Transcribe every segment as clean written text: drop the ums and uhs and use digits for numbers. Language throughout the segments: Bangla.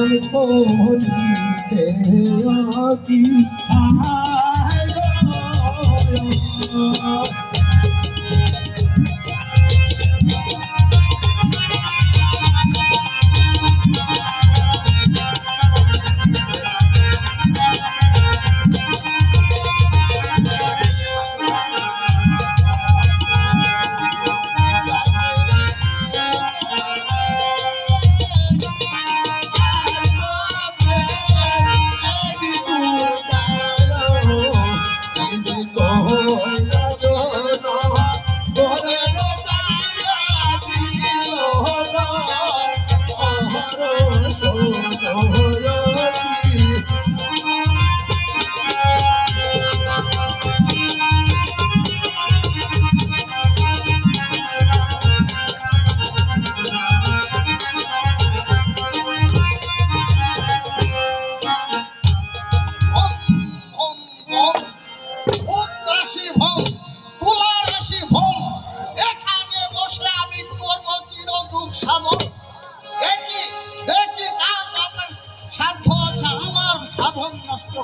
করিতে অতি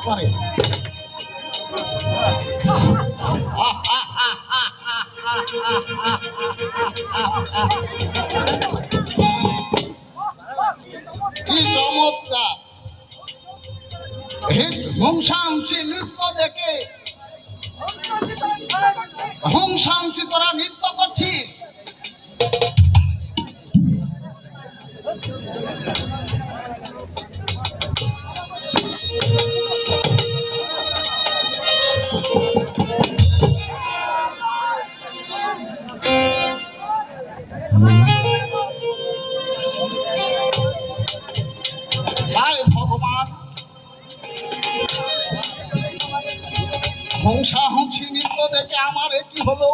করে কি চমৎকার হিংসাংসী নৃত্য দেখে হিংসাংসী তোরা নৃত্য করছিস ভগবান হিংসাংসী নৃত্য দেখে আমার কি হলো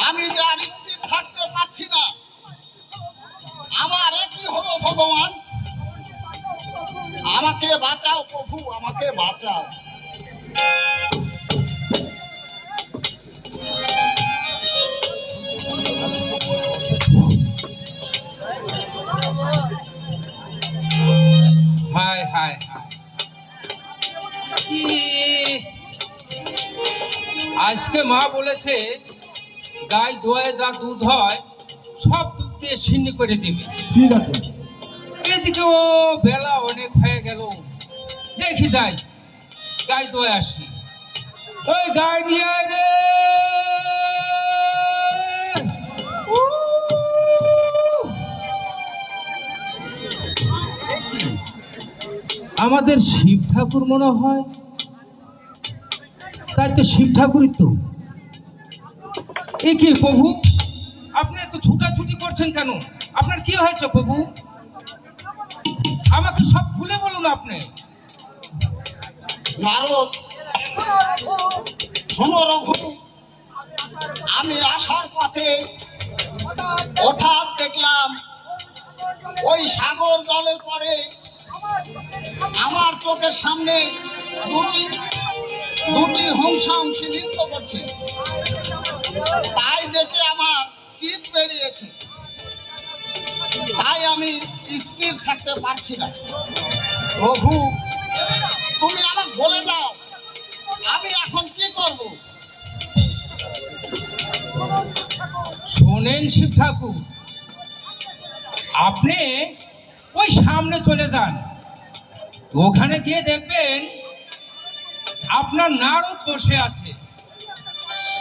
আমি যে আর স্থির থাকতে পারছি না আমার কি হলো ভগবান আমাকে বাঁচাও প্রভু আমাকে বাঁচাও হায় হায় আজকে মা বলেছে গাই দোয়ে যা দুধ হয় সব দুধ দিয়ে সিন্নি করে দিবে ঠিক আছে এদিকে ও বেলা অনেক হয়ে গেল দেখি যাই গাই দোয়ে আসি ওই গাই নিয়ে আয় রে আমাদের শিব ঠাকুর মনে হয় তাই তো শিব ঠাকুরই তো এ কি প্রভু আপনি এত ছুটাছুটি করছেন কেন আপনার কি হয়েছে প্রভু আমাকে সব খুলে বলুন আপনি নারদ শোনো রঘু আমি আসার পথে হঠাৎ দেখলাম ওই সাগর জলের পরে আমার চোখের সামনে দুটি হিংসাংসী নৃত্য করছে তাই দেখে আমার চিত বেরিয়েছে তাই আমি স্থির থাকতে পারছি না রঘু তুমি আমাকে বলে দাও আমি এখন কি করব শোনেন শিব ঠাকুর আপনি ওই সামনে চলে যান ওখানে গিয়ে দেখবেন আপনার নারদ বসে আছে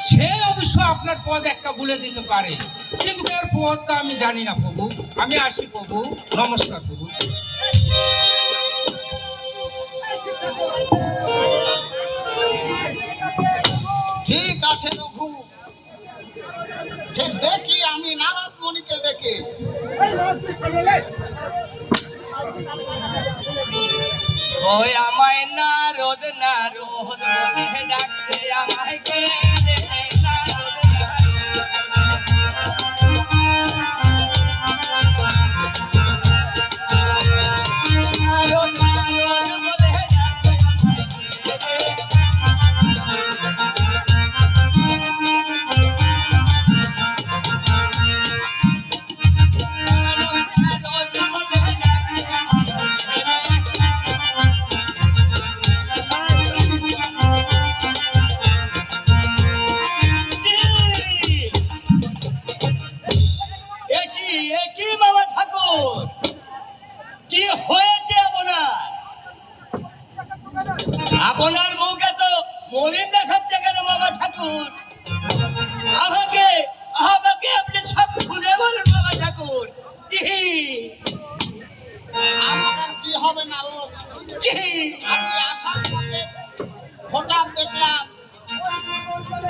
সে অবশ্য আপনার পদ একটা বলে দিতে পারে কিন্তু এর পদটা আমি জানি না প্রভু আমি আসি প্রভু নমস্কার প্রভু ঠিক আছে রঘু ঠিক দেখি আমি নারদ মণিকে দেখে ওই আমায় নারদ নারদ বলে ডাকছে আমায় কে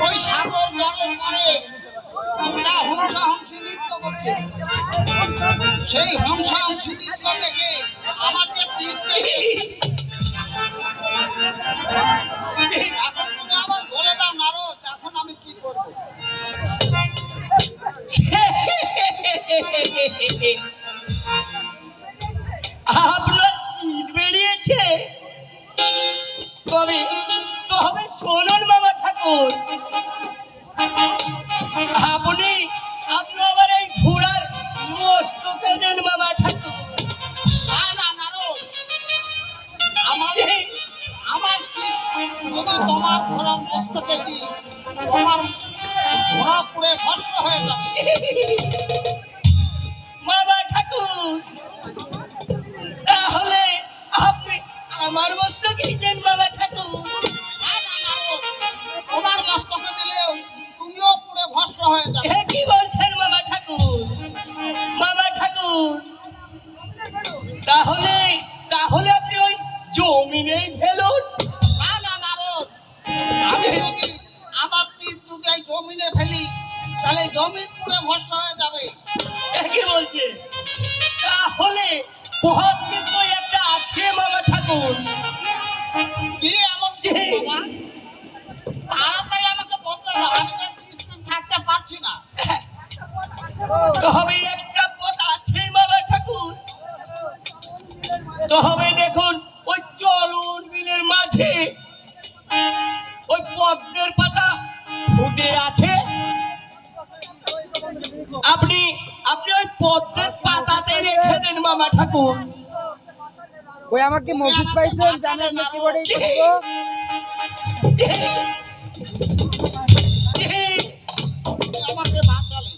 ওই সাগর জলের পরে একটা হংসা হংসী নৃত্য করছে। সেই হংসা হংসী নৃত্য দেখে আমার যে চিত্ত, এখন তুমি আমার বলে দাও নারদ, এখন আমি কি করবো? আপনার চিৎ বেরিয়েছে? তবে তবে শোনুন বাবা ঠাকুর, আপনি আপনি আবার এই ঘোড়ার মস্তকে দেন বাবা ঠাকুর। না না নারদ, আমার আমার চিত্ত যদি তোমার ঘোড়ার মস্তকে দিই, তোমার ঘোড়া পুড়ে ভস্ম হয়ে যাবে। বাবা ঠাকুর, তাহলে আপনি আমার মস্তকেই দেন বাবা ঠাকুর। না না নারদ, তোমার মস্তকে দিলেও তুমিও পুড়ে ভস্ম হয়ে যাবে। এ কি বলছেন বাবা ঠাকুর? বাবা ঠাকুর, তাহলে তাহলে আপনি ওই জমিনেই ফেলুন। না না নারদ, আমি যদি আমার চিত্ত যদি এই জমিনে ফেলি, তাহলে জমিন পুড়ে ভস্ম হয়ে যাবে। এ কি বলছে? তাহলে পথ কিন্তু একটা আছে বাবা ঠাকুর। কি এমন কি বাবা? তাড়াতাড়ি আমাকে বলতে দাও, আমি যে স্থির থাকতে পারছি না। তবে একটা পথ আছে বাবা ঠাকুর। তবে দেখুন ওই চলন বিলের মাঝে ওই পদ্মের পাতা ফুটে আছে। আপনি আপনি ওই পদ্মের পাতাতে রেখে দেন বাবা ঠাকুর। ওই আমাকে মফিজ পাইছেন জানেন না কি বড় তুমি আমাকে বাঁচালে।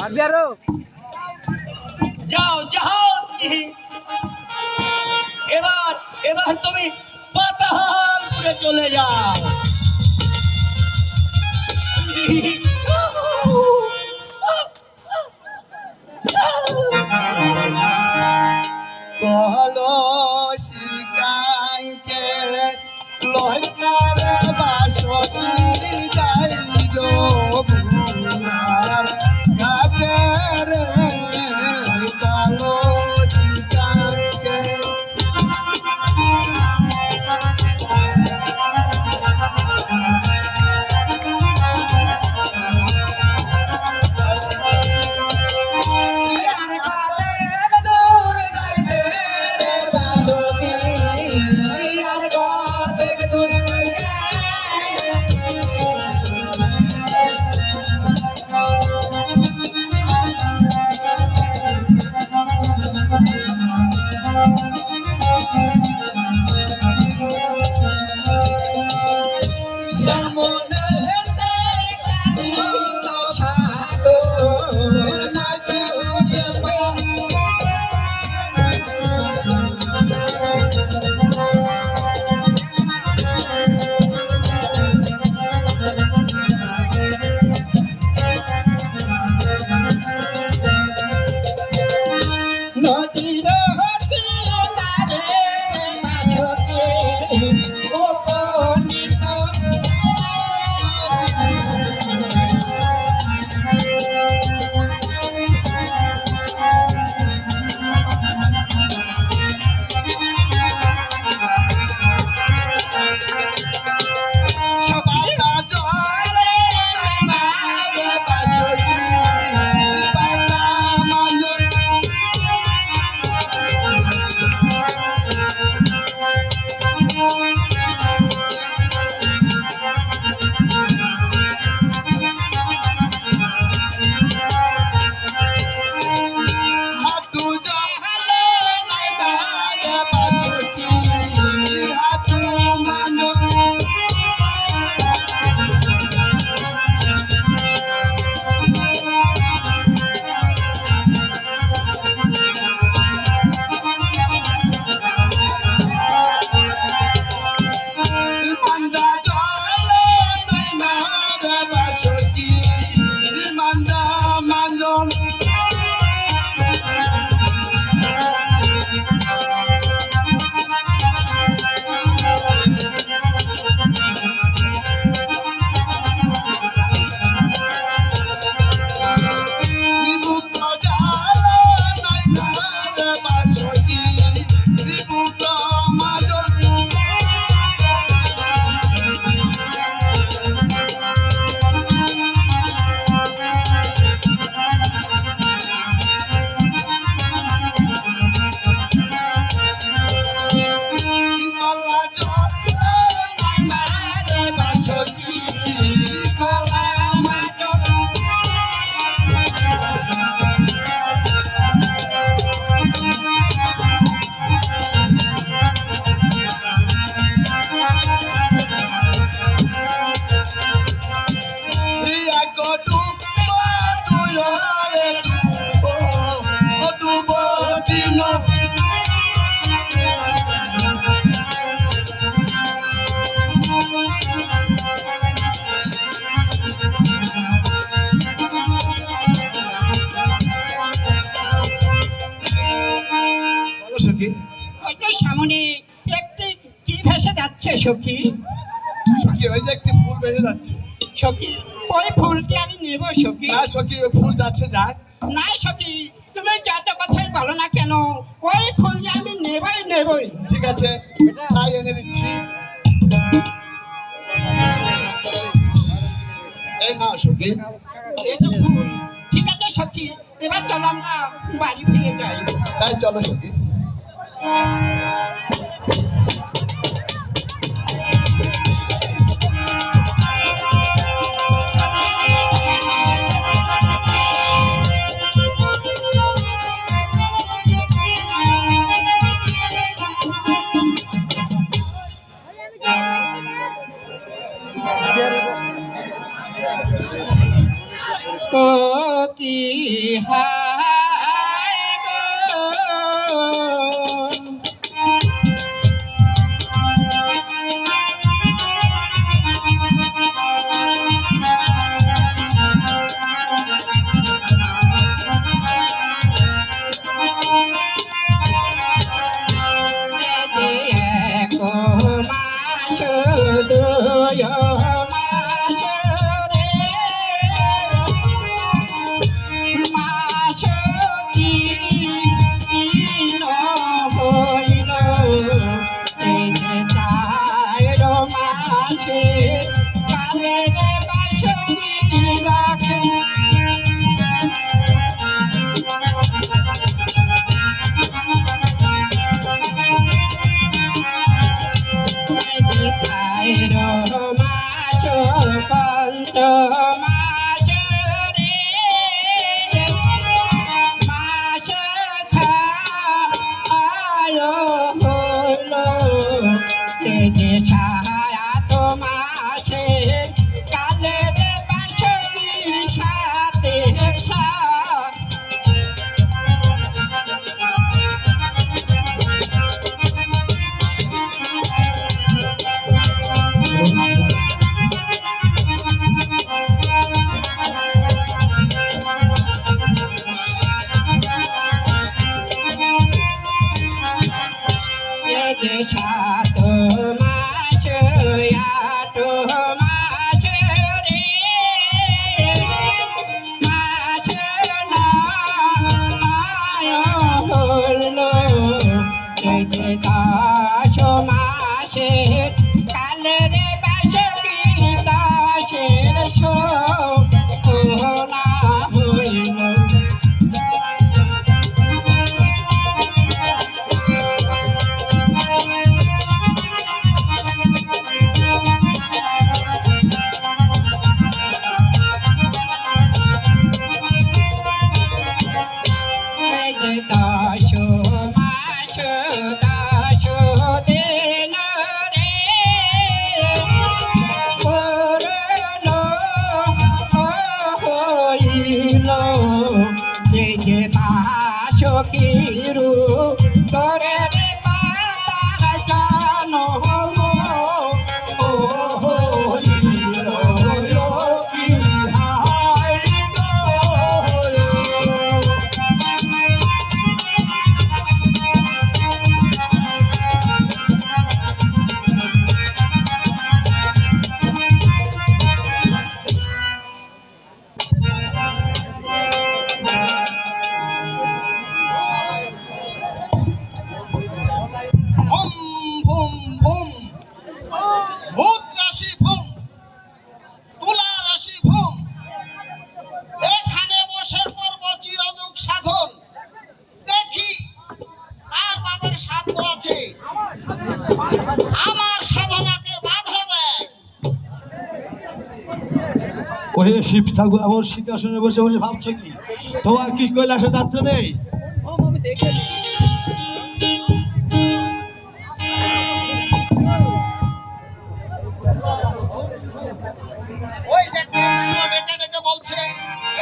আসবি আরো যাও যাও, এবার এবার তুমি পাতালপুরে চলে যাও। বলো শিকাইকে লহকারে বাসতি যাইলো ভুলার ঘাটের কালো শিকাইকে যাচ্ছে সখী? সখী ওই যে একটি ফুল বেড়ে যাচ্ছে। সখী ওই ফুলটি আমি নেব সখী। না সখী ওই ফুল যাচ্ছে যাক। না সখী, তুমি যত কথাই বলো না কেন, ওই ফুল যে আমি নেবই। ঠিক আছে তাই এনে দিচ্ছি। এই নাও সখী। এই যে ফুল। ঠিক আছে সখী, এবার চলো আমরা বাড়ি ফিরে যাই। তাই চলো সখী। কি হায় গো, এক মাস দুই মাস রে, মাস তিন হইল, এই যে চার মাসে কালের বাসি রাখে। চাইর মাস পঞ্চ মাস রে, মাস ছায় হল, যে ছায়া তো মাসে কালের বাসি সাথে সাথ। যে সাত মাস আট মাস রে, মাস নয় হল, এই যে 10 মাসে কালের বাসি দাসের সোনা হইল। এই যে 10 মাস 10 দিন রে, পূর্ণ হইল, এই যে বাসকিরু তোরে রে পাতার জন্ম হইল, কি হায় গো। ভুম ভুম ভুম। ভূত রাশি ভুম, তুলা রাশি ভুম। এখানে বসে করব চিরযুগ সাধন। দেখি কার বাবার সাধ্য আছে আমার সাধনাকে বাধা দেয়। ওহে শিব ঠাকুর আমার সিংহাসনে বসে বসে ভাবছো কি? তোমার কি কৈলাসে যাত্রা নেই? ওই যে কেউ ডেকে ডেকে বলছে,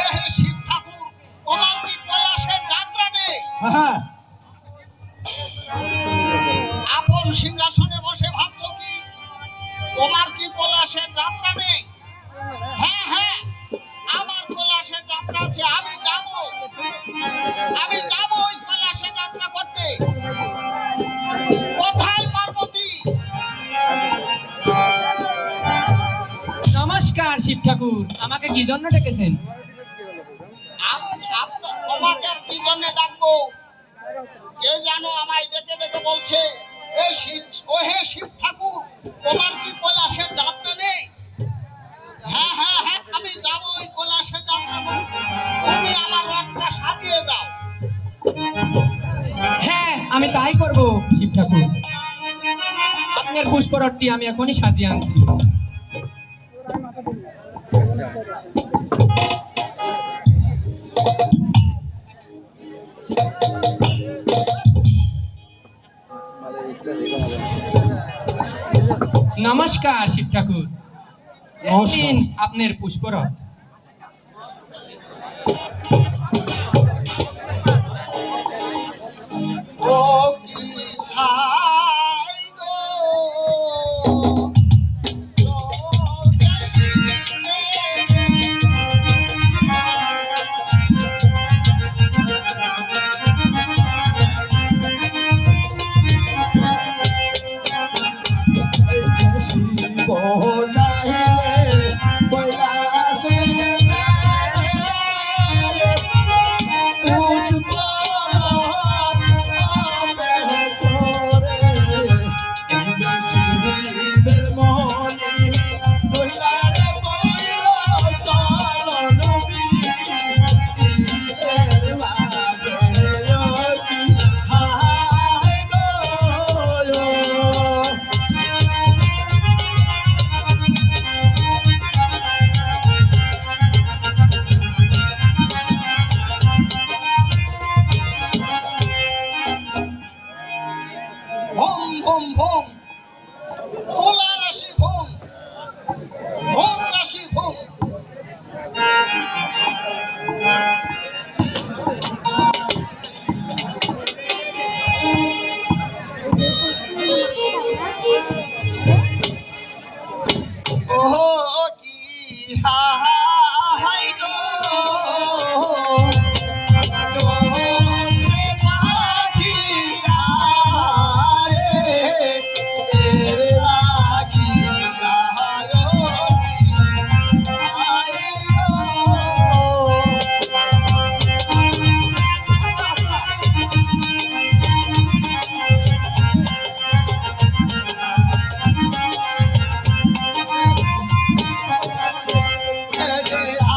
এ হে শিব ঠাকুর তোমার কি কৈলাসের যাত্রা নেই? হ্যাঁ, আপন সিংহাসনে বসে ভাবছো কি তোমার কি কৈলাসের যাত্রা নেই? হ্যাঁ হ্যাঁ, আমার কৈলাসের যাত্রা আছে। আমি যাব ওই কৈলাসে যাত্রা করতে। কোথায় পার্বতী? শিব ঠাকুর, আমাকে কি জন্য ডেকেছেন? তোমাকে আর কি জন্য ডাকবো? কে জানো আমায় ডেকে ডেকে বলছে, ও হে শিব ঠাকুর, তোমার কি কৈলাসের যাত্রা নেই? হ্যাঁ হ্যাঁ হ্যাঁ, আমি যাবো ওই কৈলাসের যাত্রা করতে। তুমি আমার রথটা সাজিয়ে দাও। হ্যাঁ, আমি তাই করব শিব ঠাকুর। আপনার পুষ্পরথটি আমি এখনই সাজিয়ে আনছি। নমস্কার শিব ঠাকুর, নমস্কার। আপনার পুষ্পরথ। ও কি হাই গো, শিব যাইলে কৈলাসে ভোম ভোম ভোম, তুলা রাশি ভোম, ভোম রাশি ভোম। ও কি হাই গো, চোখে পাখি গায়ে, এর লাগি গায়ো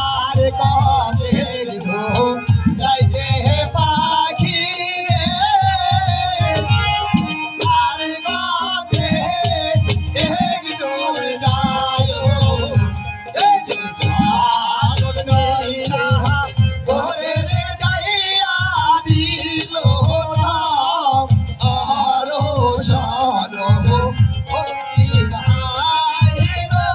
আর কাছের ধো যাইতে পাখি রে, আর গাতে এক দূর যায়, এই যে জাগর নিশা করে রে যাইয়া দিল আরো সারো ও কি হায় গো।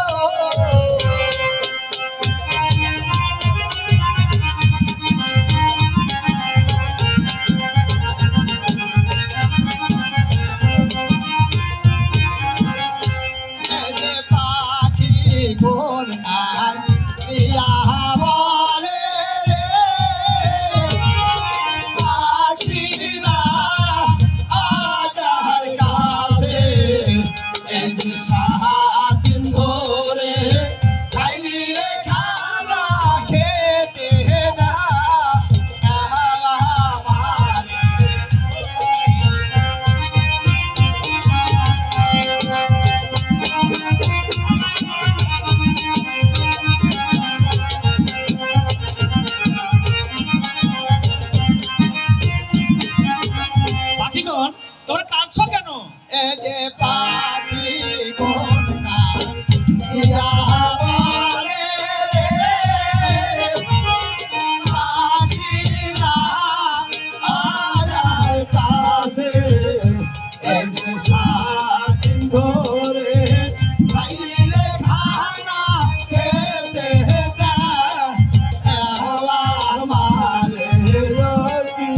যে পাখি কোন আর ইয়া বলে রে, পাখিরা আজার কাছে এই যে সারাদিন ধরে খাইলি রে খানা খেতে না আমারে। পাখিগণ, তোমরা কাঁদছো কেন? এ যে পাখি কোন কার ইয়া বলে রে, পাখিরা আজার কাছে এই যে সারাদিন ধরে খাইলে খানা খেতে না আমারে রতি।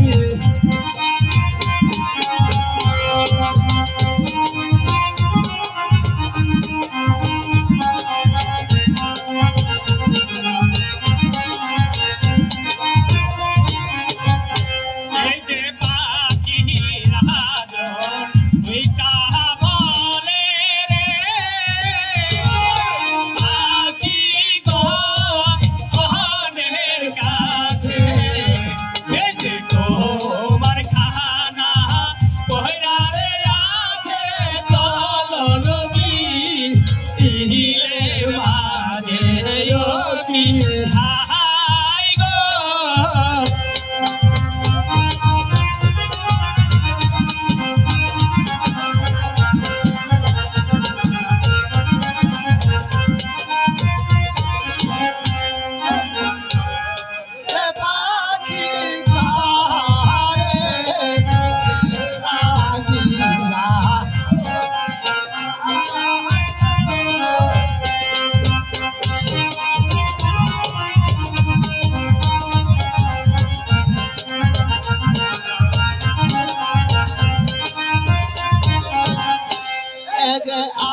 এই যে পাখিরা ওই কাহা বলে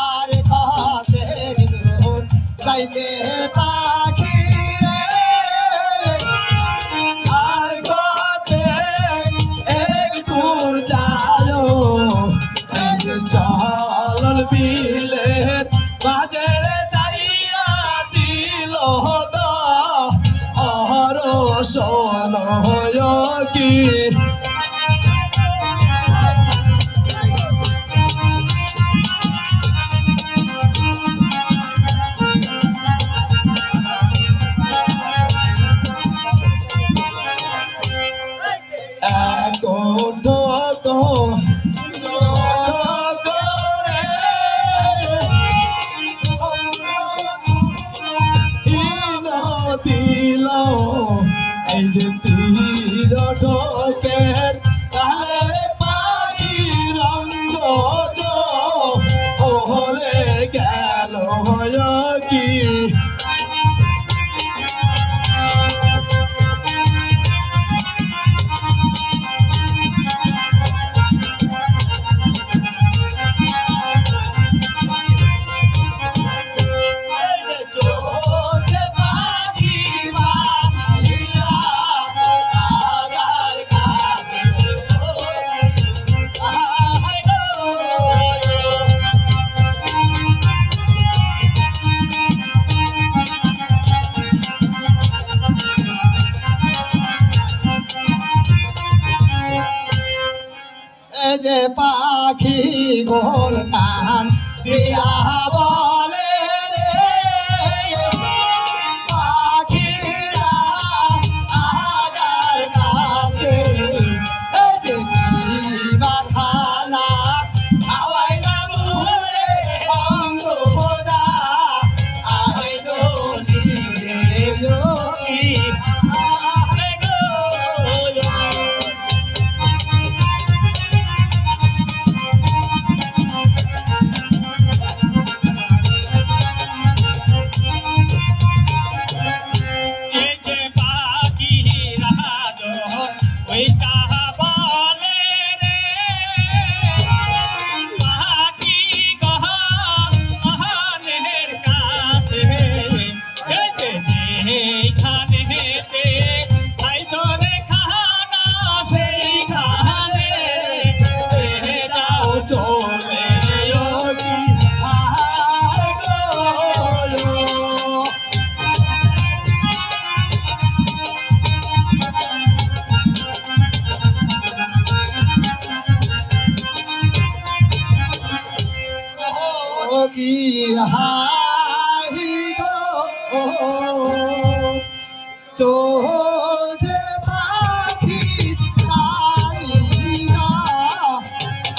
আর কত দূর যাইতে পাখি রে আর কত এক দূর যাও চলল বিলে বাজে দাঁড়িয়া দিল অহর সোন কি দিল এই যে তীর ঢোকের কালে পাখি রঙ্গ ওহলে গেল কি যে পাখি গোল কান দিয়া বলে রে পাখিরা আগার কাছে যে খানা খাওয়াই না মুরে অঙ্গ বোঝা আই দোলি রে যোগী কি হাই গো চোজে পাখি আইয়া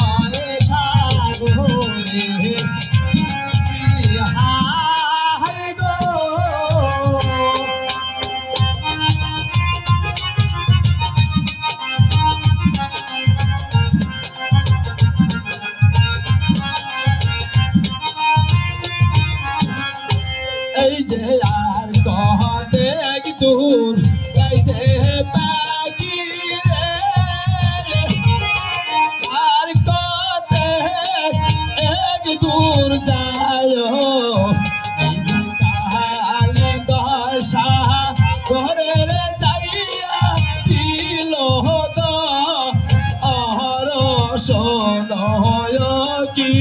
আয়ে সাগরে কি হাই গো এই যে আর কতে দূর যাইতে পাখি রে আর কতে এক দূর যায় কাহালি দশা ঘরে যাইয়া দিল অহর সোন কি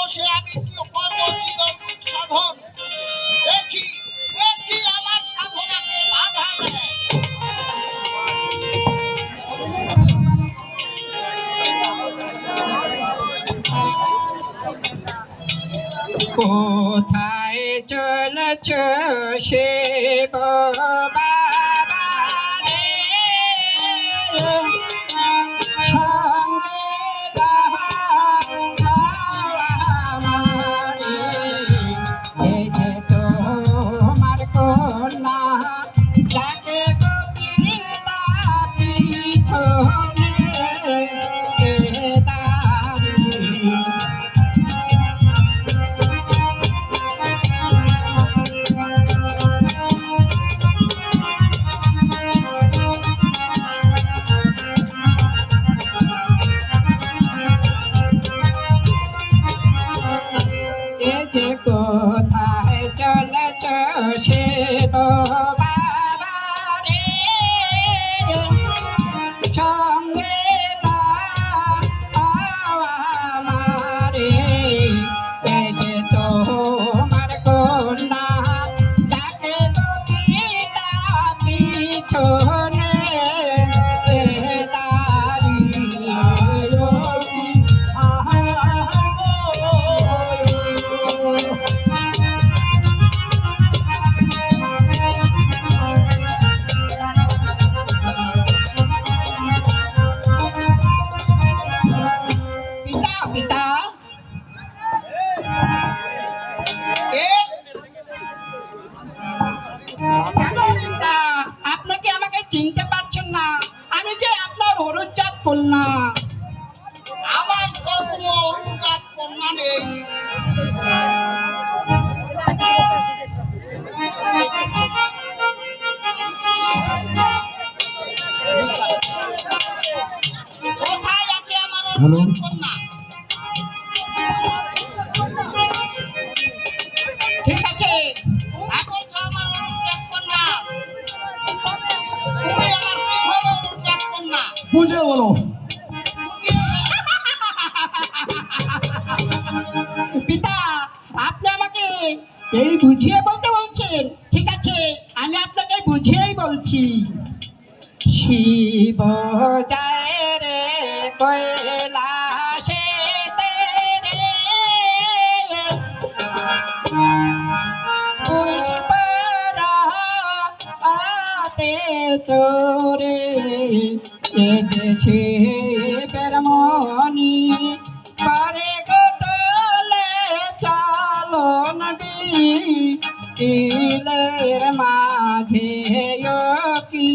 বসে আমি কি করব চিরদুখ সাধন? দেখি দেখি আমার সাধনাকে বাধা দেয়। কোথায় চলেছ সে বাবা রে, সঙ্গে আমারে, এই যে তোমার কন্যা ডাকে কবিতা পিছনে দাঁড়িয়ে। এ যে কোথায় চলেছ সে তো বাবা রে, সঙ্গে আমারে, এ যে তোমার কন্যা ডাকে কবিতা পিছনে দাঁড়িয়ে। পিতা পিতা, কে? কেন পিতা আপনি কি আমাকে চিনতে পারছেন না? আমি যে আপনার অনুজাত কন্যা। আমার তো কোনো অনুজাত কন্যা নেই। কোথায় আছে আমার অনুজাত কন্যা? ঠিক আছে, তুমি বলছো আমার অনুজাত কন্যা, তুমি আমার কিভাবে অনুজাত কন্যা? বুঝে বলো। পিতা আপনি আমাকে এই বুঝিয়ে বলতে বলছেন? ঠিক আছে, আমি আপনাকে বুঝিয়েই বলছি। শিব যায় রে কৈলাসে রে, পুষ্পরাতে চোরে, এ যে শিবের মনি করে গোটলে চালন বিলের মাঝে কি।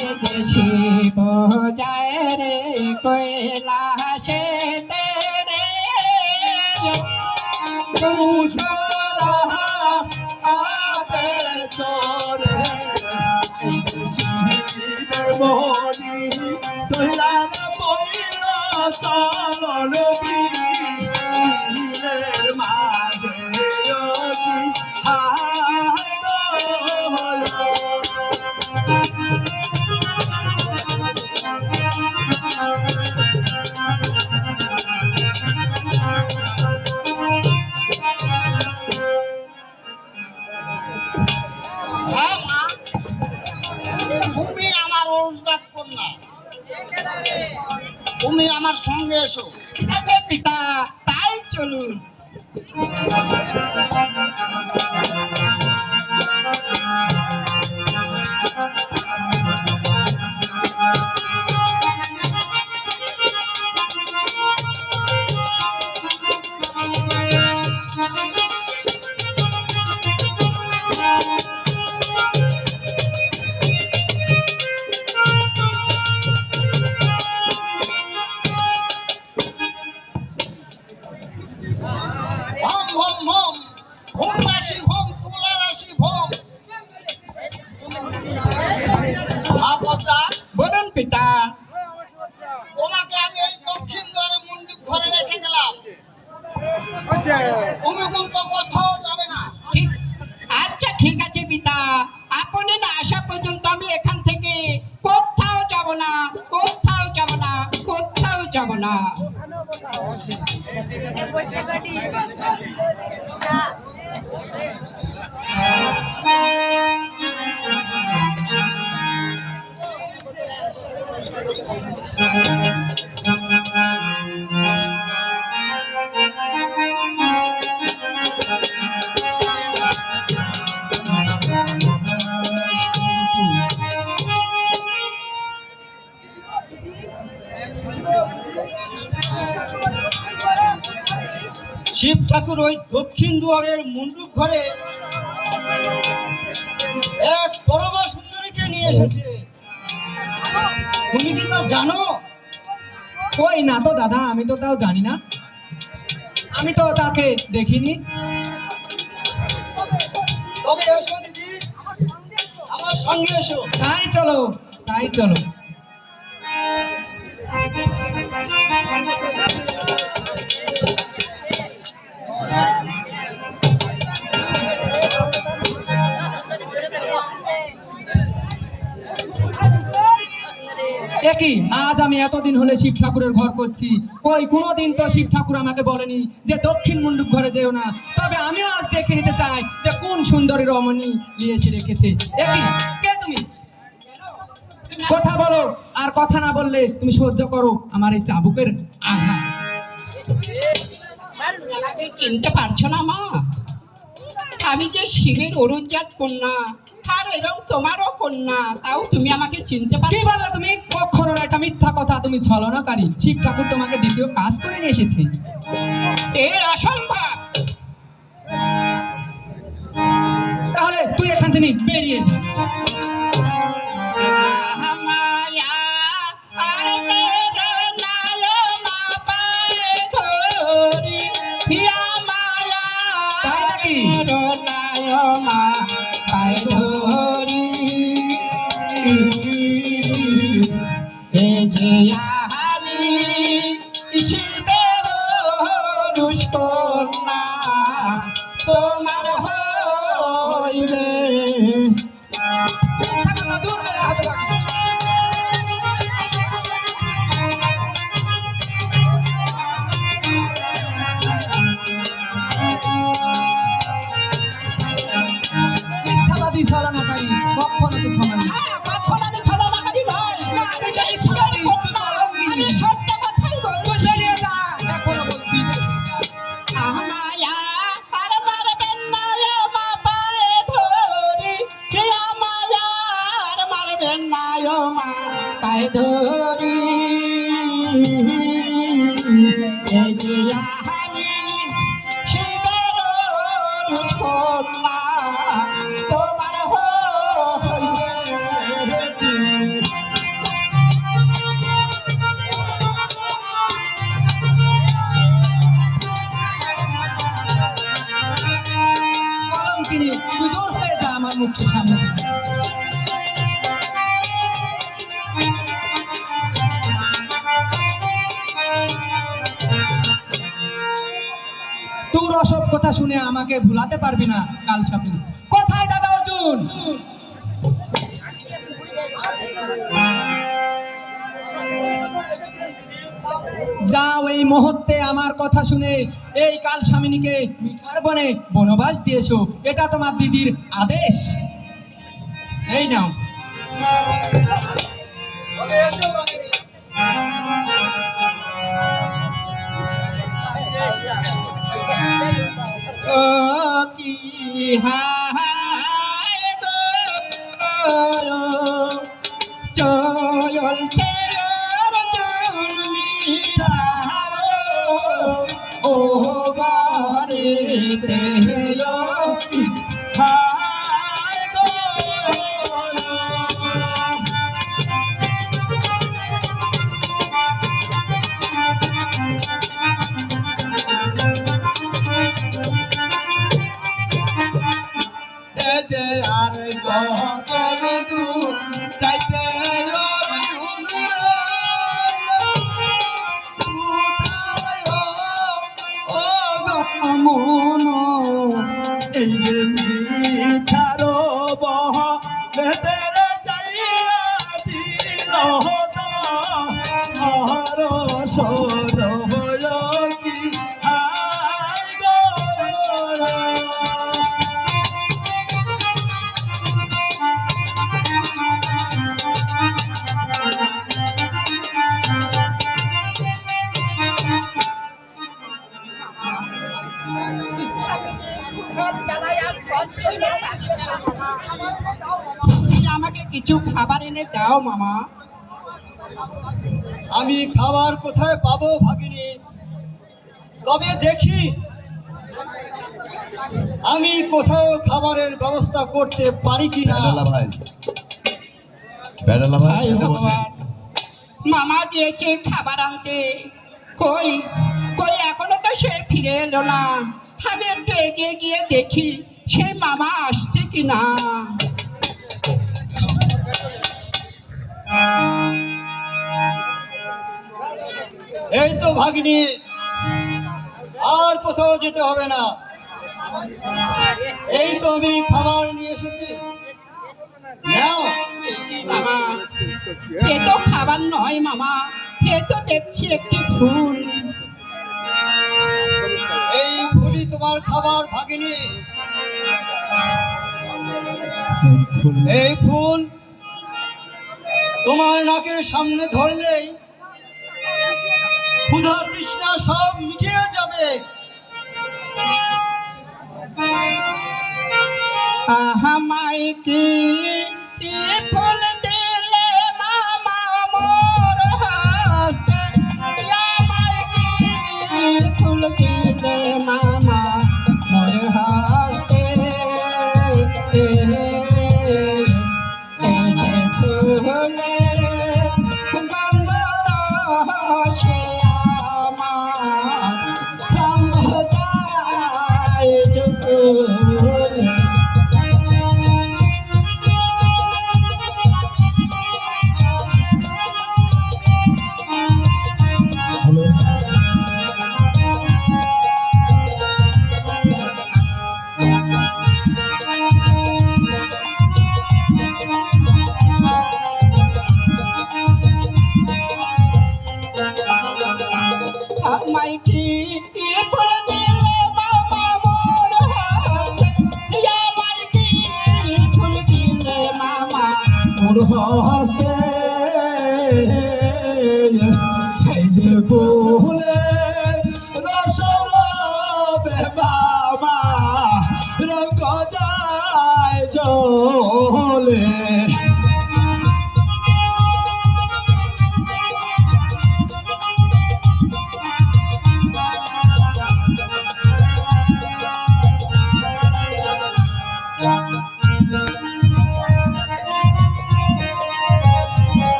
এ যে শিব যায় রে কৈলাসে রে, পুষ্পরাতে চরে মনি তোলা পইলা চালন বিলের মাঝে কি হায় গো। হ্যাঁ মা, তুমি আমার অনুজাত কন্যা, তুমি আমার সঙ্গে এসো। ঠিক আছে পিতা, তাই চলুন। ভম ভম ভম, ভুট্টা তুমি কিন্তু কোথাও যাবে না। ঠিক আচ্ছা ঠিক আছে পিতা, আপনি না আসা পর্যন্ত আমি এখান থেকে কোথাও যাব না, কোথাও যাব না, কোথাও যাব না। শিব ঠাকুর ওই দক্ষিণ দুয়ারের মণ্ডপ ঘরে এক পরমা সুন্দরীকে নিয়ে এসেছে। তুমি কি তা জানো? ওই না তো দাদা, আমি তো তাও জানি না, আমি তো তাকে দেখিনি। তবে এসো দিদি, আমার সঙ্গে এসো। তাই চলো, তাই চলো। একই আজ আমি এতদিন হলে শিব ঠাকুরের ঘর করছি, ওই কোনোদিন তো শিব ঠাকুর আমাকে বলেনি যে দক্ষিণ মণ্ডপ ঘরে যেও না। তবে আমিও আজ দেখে নিতে চাই যে কোন সুন্দরী রমণী নিয়ে এসে রেখেছে। একই কে তুমি? কথা বলো, আর কথা না বললে তুমি সহ্য করো আমার এই চাবুকের আঘাত। আমাকে চিনতে পারছো না মা? আমি যে শিবের অরুণজাত কন্যা, আর এবং তোমারও কন্যা, তাও তুমি আমাকে চিনতে কি পারছো? বললে তুমি? কখনো না, এটা মিথ্যা কথা, তুমি ছলনাকারী। শিব ঠাকুর তোমাকে দ্বিতীয় কাজ করে নিয়ে এসেছে। এ অসম্ভব। তাহলে তুই এখান থেকে বেরিয়ে যা। মায়া আর মেরো নায়না পায়ে ধরি, হিয়া মায়া তাই আর নাকি? মেরো নায়না পায়ে ধরি, এ যে আমি শিবের দুষ্কন্যা, তোমার হইবে। মিথ্যা কথা, দূর হয়ে হাত রাখ। মিথ্যাবাদী ছলনাকারী, কখনো তুই ক্ষমা নেই। কখন আমি ছলনাকারী নই, আমি যে শিবের কন্যা, আমি সত্য কথাই তুই বলছি। বেরিয়ে যা, এখনো বলছি। মায়া আর মারবেন না ও মা পায়ে ধরি, হিয়া মায়া আর মারবেন না ও মা পায়ে ধরি, এই যে আমি শিবের কন্যা, তোমার হইবে। কলঙ্কিনী, তুই দূর হয়ে যা আমার মুখের সামনে থেকে। তোর অসব কথা শুনে আমাকে ভুলাতে পারবি না কাল সাপিনী। কোথায় দাদা অর্জুন? যাও এই মুহূর্তে আমার কথা শুনে এই কাল স্বামিনীকে মিঠার বনে বনবাস দিয়েছো, এটা তোমার দিদির আদেশ। এই নাও। তবে এসো বাঙালি। ও কি হায় গো, চলছে অর্জুন মিঠাও, ও বাড়িতে হায় গো। যে আর কত দূর যাইতে অর্জুন রে, কোথায় ও গো আমি যে ঘর জ্বালায় আর সহ্য করে রাখতে পারবো না। তুমি আমাকে কিছু খাবার এনে দাও মামা। আমি খাবার কোথায় পাবো ভাগিনী? তবে দেখি আমি কোথাও খাবারের ব্যবস্থা করতে পারি কিনা। হায় ভগবান, মামা গিয়েছে খাবার আনতে, কই কই এখনো তো সে ফিরে এলো না। আমি একটু এগিয়ে গিয়ে দেখি সেই মামা আসছে কিনা। এই তো ভাগিনী, আর কোথাও যেতে হবে না। এই তো আমি খাবার নিয়ে এসেছি, নাও। মামা, এ তো খাবার নয় মামা, এ তো দেখছি একটি ফুল। এই ফুলই তোমার খাবার ভাগিনী। এই ফুল তোমার নাকের সামনে ধরলেই ক্ষুধা তৃষ্ণা সব মিটে যাবে। আহা মাই কি ফুল দিলে মামা মোর হাতে, আমায় কি ফুল দিলে মামা মোর হাতে। এই যে ফুলের গন্ধ সে আমার রঙ যায় যুগলে। আমায় কি ফুল দিলে মামা মোর হাতে, আমায় কি ফুল দিলে মামা মোর হাতে। এই যে ফুলের রসরবে বাবা রঙ যায় জলে।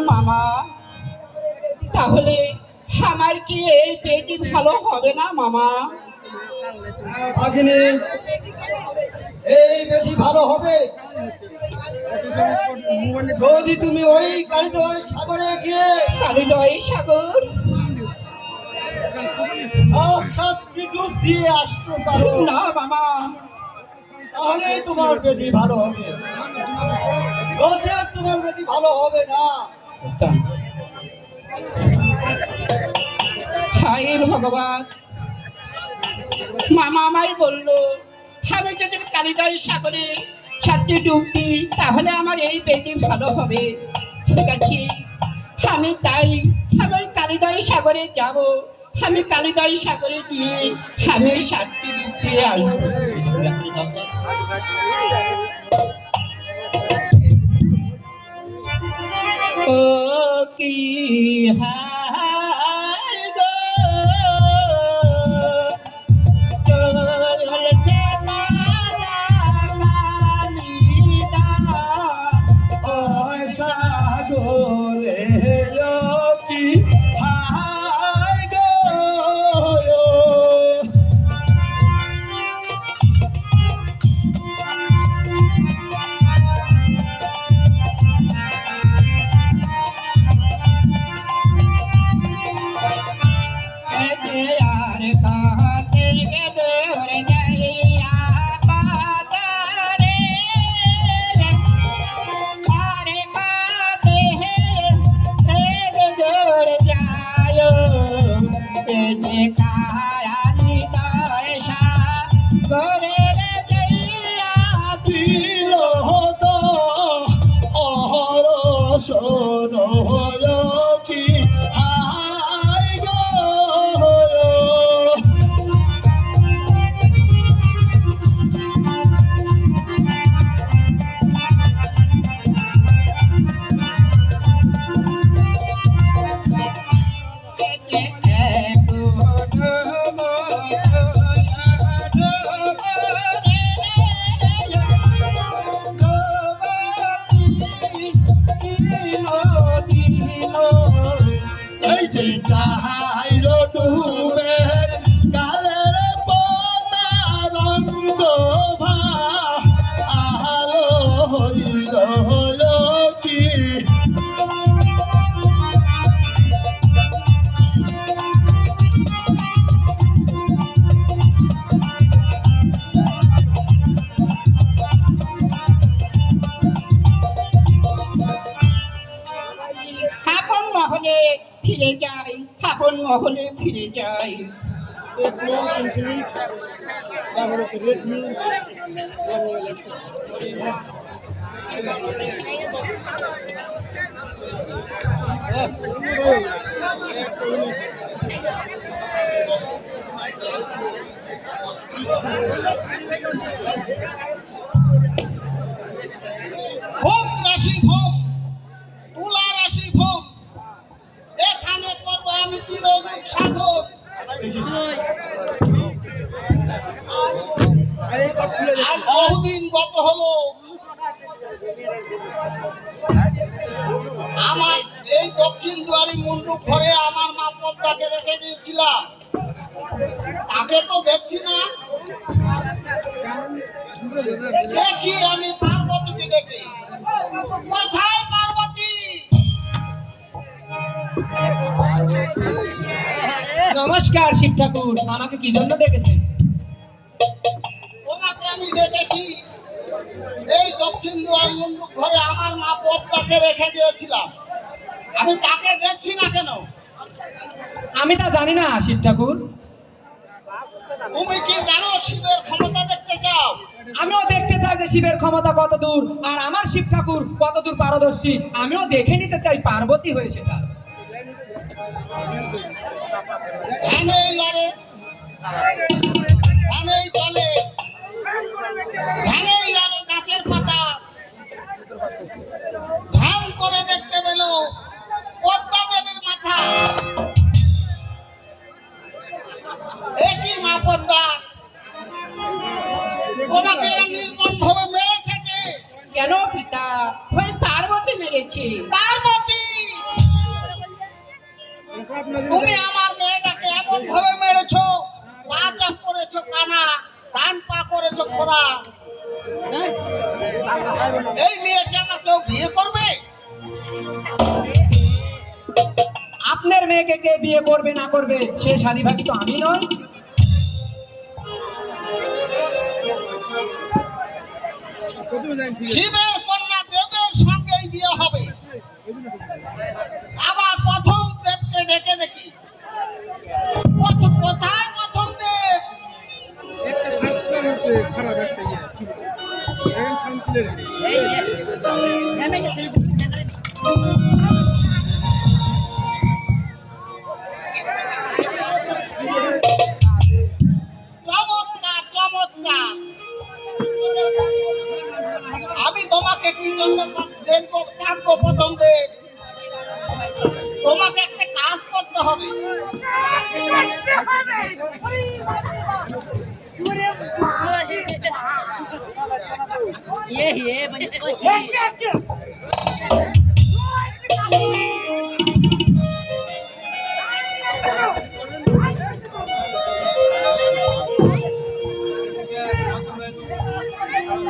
মামা, তাহলে আমার কি এই বেদি ভালো হবে না মামা? ভাগিনী, এই বেদি ভালো হবে যদি তুমি ওই কালিদয় সাগরে গিয়ে কালিদয় সাগর? সাতটি ডুব দিয়ে আসতে পারো, না মামা, তাহলেই তোমার বেদি ভালো হবে। বলছেন তোমার বেদি ভালো হবে না। হায় ভগবান, মামা আমায় বললো আমি যদি কালিদয় সাগরে 7টি ডুব দিই তাহলে আমার এই বেদি ভালো হবে। ঠিক আছে, আমি ওই কালিদয় সাগরে যাব। আমি কালিদয় সাগরে গিয়ে আমি ওই 7টি ডুব দিয়ে আসবো। ও কি হায় গো, চলছে মালা কালিদা। ওই সাগরে কি হায় গো। হইছে চাহাইরো ডুবের গালের পতা রঙ্গ ভা আলো হইল কি আপন মহলে ফিরে যাই, আপন মহলে ফিরে যাই। ভোম রাশি ভোম, তুলা রাশি ভোম, এখানে করবো আমি চিরযুগ সাধন। আজ বহুদিন গত হলো, আমার এই দক্ষিণ দুয়ারি মুন্ডু ঘরে আমার মা পদ্মাকে রেখে দিয়েছিলাম, তাকে তো দেখছি না। দেখি আমি পার্বতীকে দেখি, কোথায় পার্বতী? নমস্কার শিব ঠাকুর, আমাকে কি জন্য ডেকেছেন? তোমাকে আমি দেখেছি এই দক্ষিণ দুয়ার মুন্ডু ঘরে আমার মা পদ্মাকে রেখে দিয়েছিলাম, আমি তাকে দেখছি না কেন? আমি তা জানি না শিব ঠাকুর। তুমি কি জানো শিবের ক্ষমতা দেখতে চাও? আমিও দেখতে চাই যে শিবের ক্ষমতা কত দূর, আর আমার শিব ঠাকুর কত দূর পারদর্শী। আমিও দেখে নিতে চাই পার্বতী হয়ে সেটা। ধানেই লড়ে, ধানেই চলে, ধানেই লড়ে গাছের পাতা, ধান করে দেখতে পেল পদ্মা দেবীর মাথা। একই মা পদ্মা, তোমাকে এরম নির্মম ভাবে মেরেছে কে? কেন পিতা? ওই পার্বতী মেরেছে। পার্বতী, তুমি আমার মেয়েটাকে এমন ভাবে মেরেছো, পা চাপ করেছো কানা, ডান পা করেছো খোড়া। এই মেয়েকে আমার কেউ বিয়ে করবে? আপনার মেয়েকে কে বিয়ে করবে না করবে সে শাদীভাগী তো আমি নই। শিবের কন্যা দেবের সঙ্গেই বিয়ে হবে। আবার প্রথম দেবকে ডেকে দেখি, কোথায় প্রথম দেব? চমৎকার চমৎকার, আমি তোমাকে কি জন্য দেখবো ডাকবো প্রথম দেব? তোমাকে একটা কাজ করতে হবে।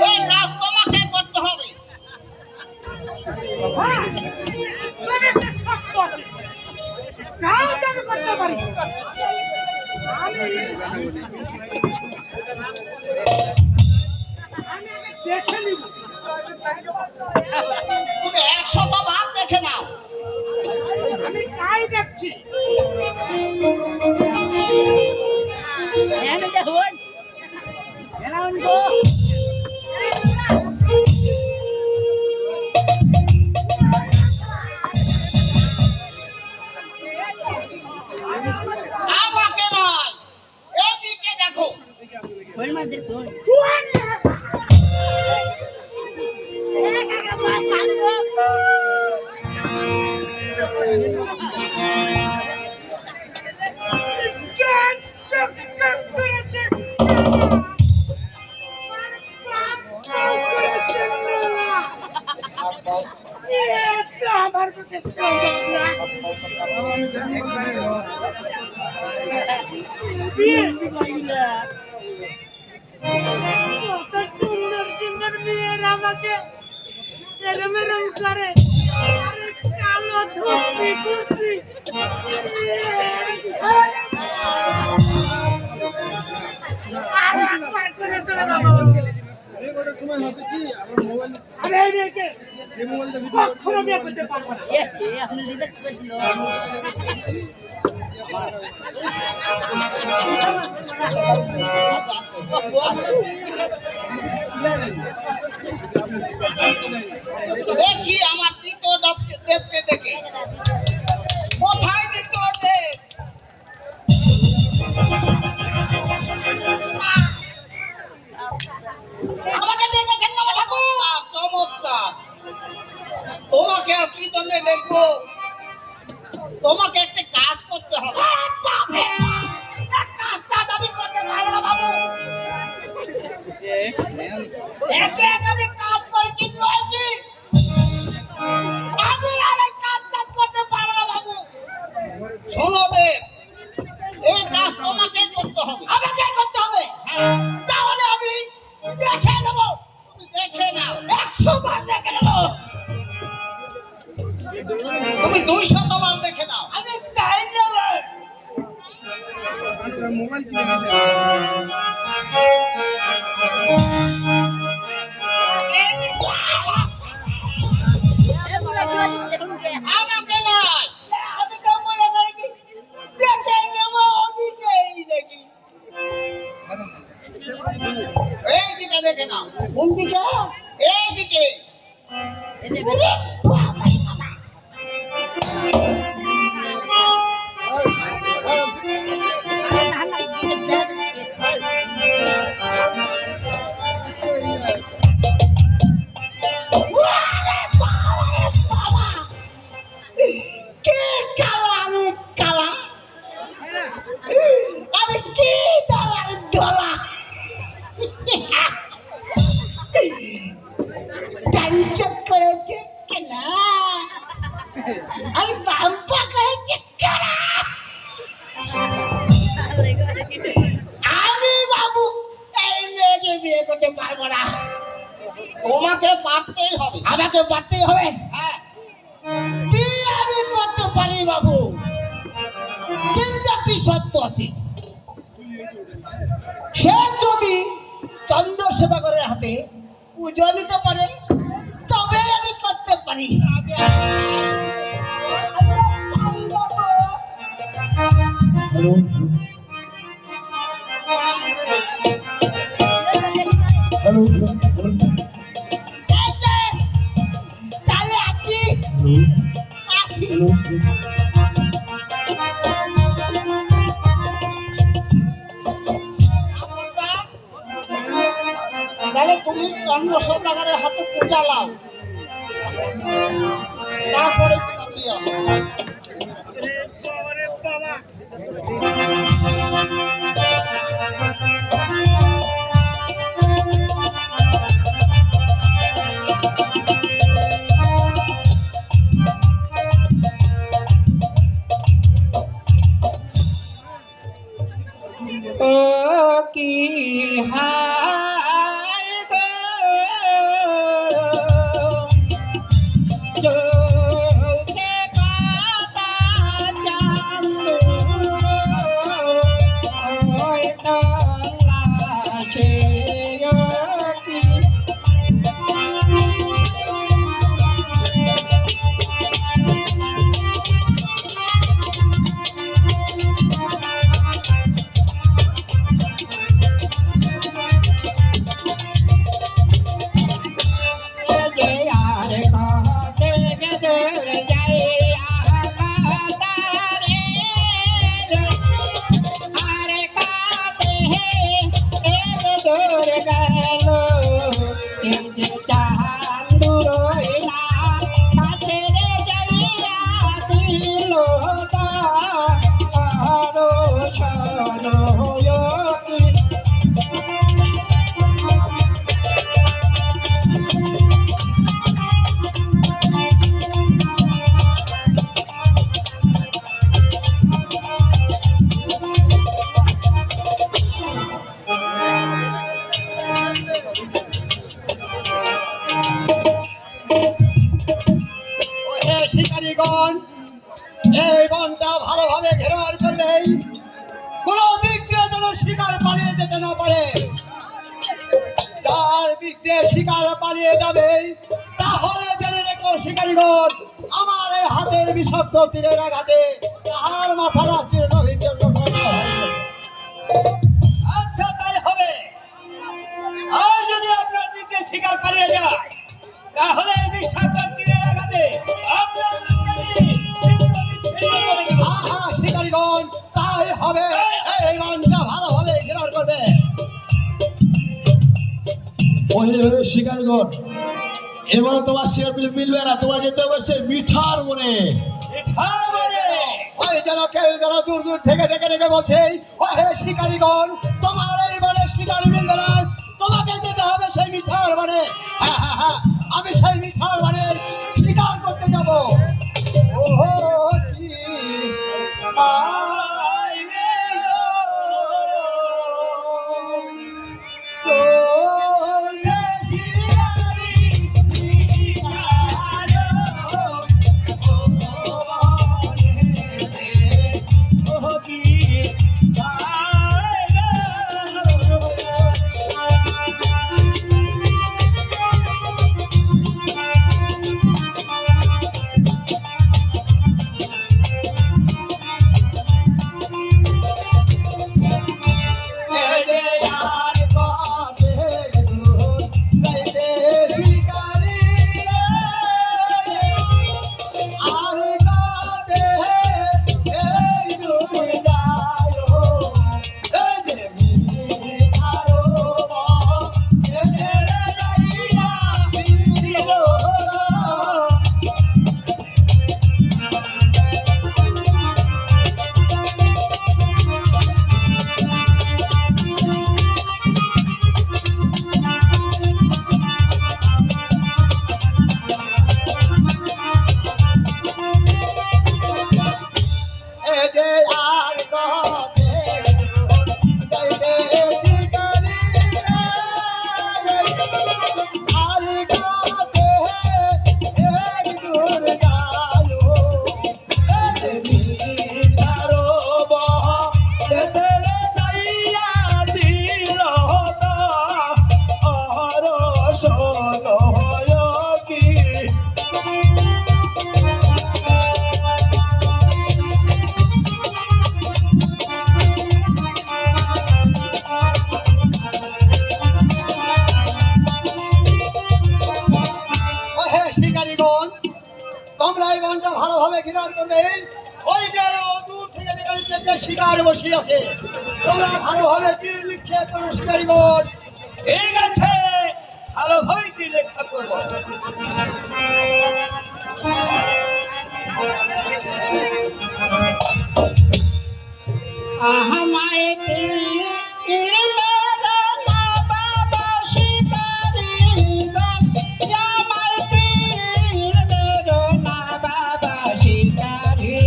এই কাজ তোমাকে করতে হবে। তুমি 100 বার দেখে নাও। আমি তাই দেখছি। আমাকে নয়, এদিকে দেখো। আমার কত সুন্দর সুন্দর মেয়েরা আমাকে এরম এরম করে আরে কালো ধুতি কুর্সি আরে একবার করে চলে যাবো আরে রেখে কখনো বিয়ে করতে পারবো না দেখি আমার দ্বিতীয় দেবকে ডেকে। কোথায় দ্বিতীয় দেব? আমাকে ডেকেছেন বাবা ঠাকুর? চমৎকার। তোমাকে আর কি জন্য দেখবো? তোমাকে একটা কাজ করতে হবে। কাজটা আমি করতে পারবো না বাবু। একে আমি কাজ করেছি করেছি, আমি আর এই কাজ করতে পারবো না বাবু। শোনো দেব, এই কাজ তোমাকে করতে হবে। আমাকে করতে হবে? হ্যাঁ। তাহলে আমি দেখে নেবো। তুমি দেখে নাও, 100 বার দেখে নেবো। তুমি 200 বার দেখে নাও। আমি টাইম নেব। মোবাইল কিনে আমাকে নয়, আমি তো বলে করেছি দেখে নেব। ওদিকেই দেখি, এইদিকে দেখে নাও। কোন দিকে? এইদিকে। আমি বাবু এই মেয়েকে বিয়ে করতে পারবো না। তোমাকে পারতেই হবে। আমাকে পারতেই হবে? হ্যাঁ। বিয়ে আমি করতে পারি বাবু, কিন্তু একটি শর্ত আছে। সে যদি চন্দ্রশেখরের হাতে পুজো নিতে পারে তবে আমি করতে পারি। তাহলে আছি আছি। তাহলে তুমি চন্দ্রশেখরের হাতে পূজা লাও, তারপরে তোমার বিয়ে হবে। ও কি হায় গো, চলছে পাতা চাঁদ ওই তল্লাশে কি বনটা ভালোভাবে ঘেরার করবে, কোনো দিক দিয়ে যেন শিকার পালিয়ে যেতে না পারে। যার দিক দিয়ে শিকার পালিয়ে যাবে তাহলে জেনে রেখো শিকারীগণ, আমার এই হাতের বিষাক্ত তীরের আঘাতে তাহার মাথাটা চিরন বিচ্ছিন্ন করা হয়েছে। আচ্ছা তাই হবে। আর যদি আপনার দিকে শিকার পালিয়ে যায় তাহলে এই বিষাক্ত তীরের আঘাতে আপনার আহা শিকারীগণ, তাই হবে। এই বনটা ভালোভাবে ঘেরার করবে। শিকারগণ, এবারে তোমার শিকার মিলবে না, তোমার যেতে হবে সে মিঠার মনে। ওই যেন কেউ যেন দূর দূর থেকে ডেকে ডেকে বলছে, ও হে শিকারীগণ, তোমার এই বনে শিকার মিলবে না, তোমাকে যেতে হবে সেই মিঠার বনে। হ্যাঁ হ্যাঁ হ্যাঁ, আমি সেই মিঠার বনে শিকার করতে যাব। ওহো কি আইলে চলছে শিকারি তোমরা এই বনটা ভালোভাবে ঘেরার করবে। ওই যে দূর থেকে দেখা যাচ্ছে একটা শিকার বসে আছে, তোমরা ভালোভাবে তীর নিক্ষেপ করো শিকারীগণ। ঠিক আছে, ভালোভাবে তীর নিক্ষেপ করবো। আমায় তীর মেরো না বাবা শিকারি গণ, আমায় তীর মেরো না বাবা শিকারি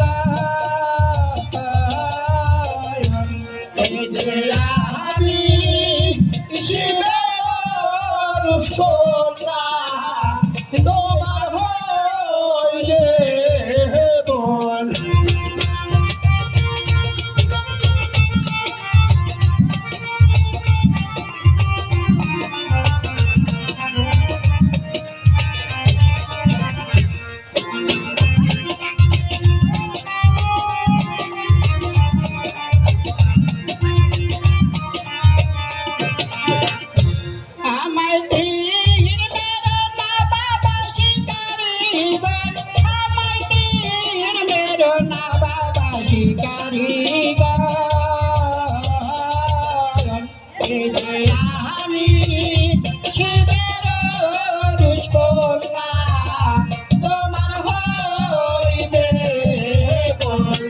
গণ। এই যে আমি শিবের সোনা তোমার হইলে বল। আমায় তীর মেরো না বাবা শিকারি গণ, আমায় তীর মেরো না বাবা শিকারি গণ। এই যে আমি শিবের দুষ্কন্যা তোমার হইবে বল।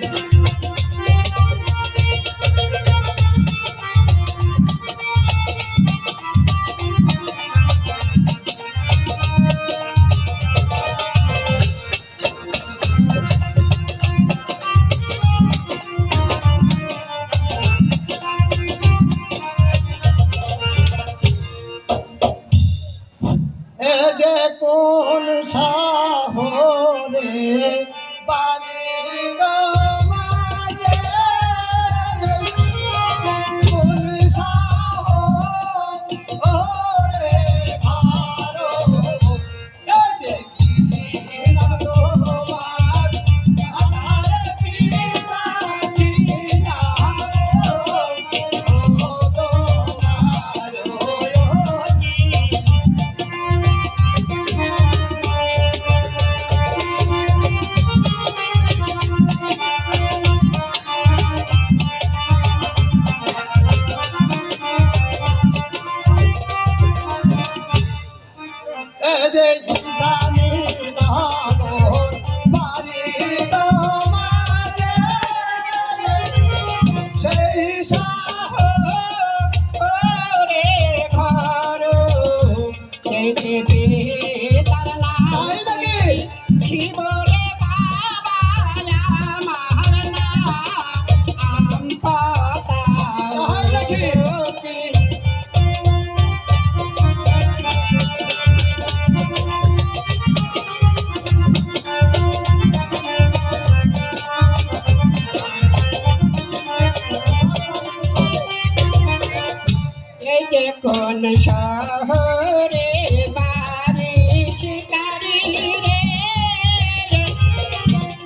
কোন শহরে বাড়ি শিকারি রে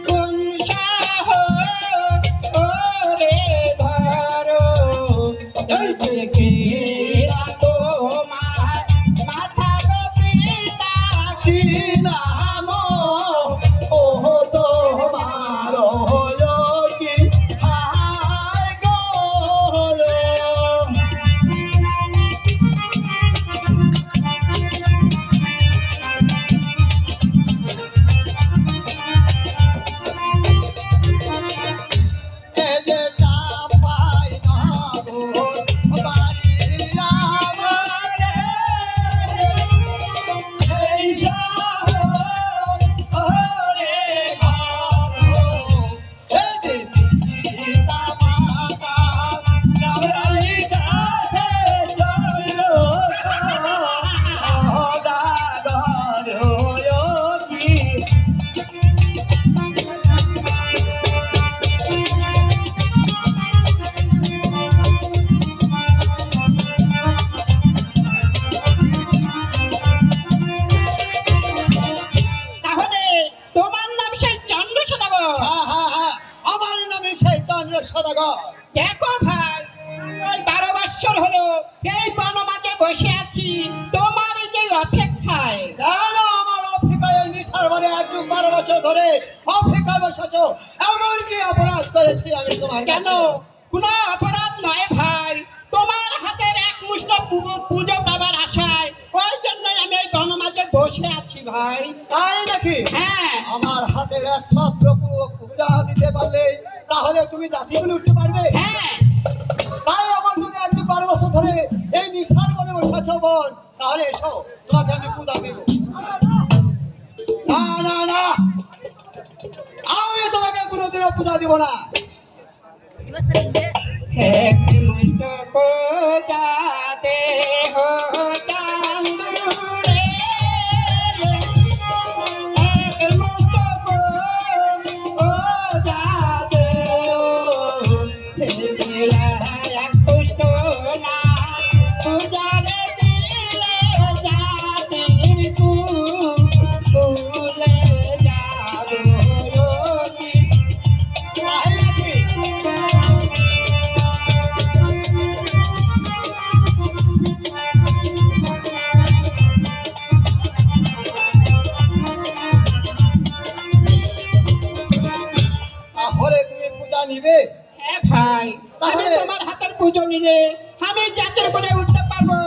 কোন শহরে ধরো এই থেকে তোমার মাথার পিতা কি নাম ও তোমার হলো কি হায় গো এ যে নাম পাই না গো বাড়ি আমার এই শহরে এই যে পিতা মাতা নবরালি কাছে চলো সদাগর কি তাহলে তোমার নাম সেই চন্দ্র সদাগর হ্যাঁ হ্যাঁ হ্যাঁ আমার নামে সেই চন্দ্র সদাগর দেখো ভাই ওই 12 বৎসর হলো এই বনমাঝে বসে আছি তোমার এই যে অপেক্ষায় কেন আমার আফ্রিকায় মিঠার মানে 1-12 বছর ধরে আফ্রিকায় বসেছো এমন কি অপরাধ করেছি আমি তোমার কেন কাছে? কোনো অপরাধ নয় ভাই তোমার হাতের এক মুষ্ট পুজো পাবার আশায় ওই জন্যই আমি এই বনমাঝে বসে আছি ভাই তাই নাকি হ্যাঁ আমার হাতের একমাত্র পূজা দিতে পারলে তাহলে তুমি জাতিগুলো উঠতে পারবে হ্যাঁ তাই আমার তুমি 1-12 বছর ধরে এই মিঠার মনে বসেছো বোন তাহলে এসো তোমাকে আমি পূজা দেব না না না আমি তোমাকে কোনোদিনও পূজা দিব না এক মুষ্ট পূজাতে হো চাঁদুরে এক মুষ্ট পূজাতে এক পুষ্ট না পূজারে দিলে জাতির কুলে যাবো তাহলে তুমি পূজা নিবে হ্যাঁ ভাই আমি তাহলে- তোমার হাতের পুজো নিলে আমি জাতের করে উঠতে পারবো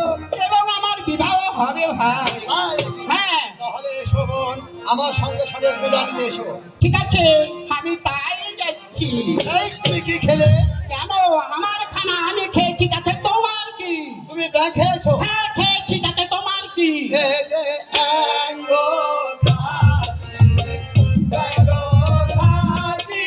এবং আমার বিবাহ হবে ভাই তাই? হ্যাঁ তাহলে এসো বোন আমার সঙ্গে সঙ্গে পূজা নিতে এসো ঠিক আছে আমি তাই যাচ্ছি এই তুমি কি খেলে কেন আমার খানা আমি খেয়েছি তাতে তোমার কি তুমি ব্যাগ খেয়েছো হ্যাঁ খেয়েছি তাতে তোমার কি এই যে অ্যাঙ্গো অ্যাঙ্গো ঘাটি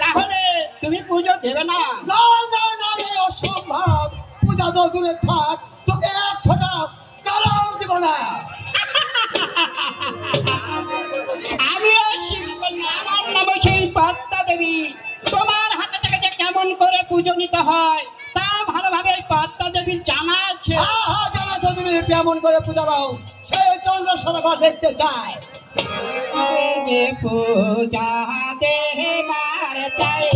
তাহলে তুমি পুজো দেবে না না না না এই অসম্ভব পূজা তো দূরে থাক তোকে এক ফোঁটা কালাও দিব না আমিও শিখব না আমার নাম সেই পদ্মা দেবী তোমার হাতে থেকে যে কেমন করে পুজো নিতে হয় তা ভালোভাবে এই পদ্মা দেবীর জানা আছে হ্যাঁ হ্যাঁ জানাছো তুমি কেমন করে পূজা দাও সেই চন্দ্র সদাগর দেখতে চায় এই যে পূজা দেবার চাই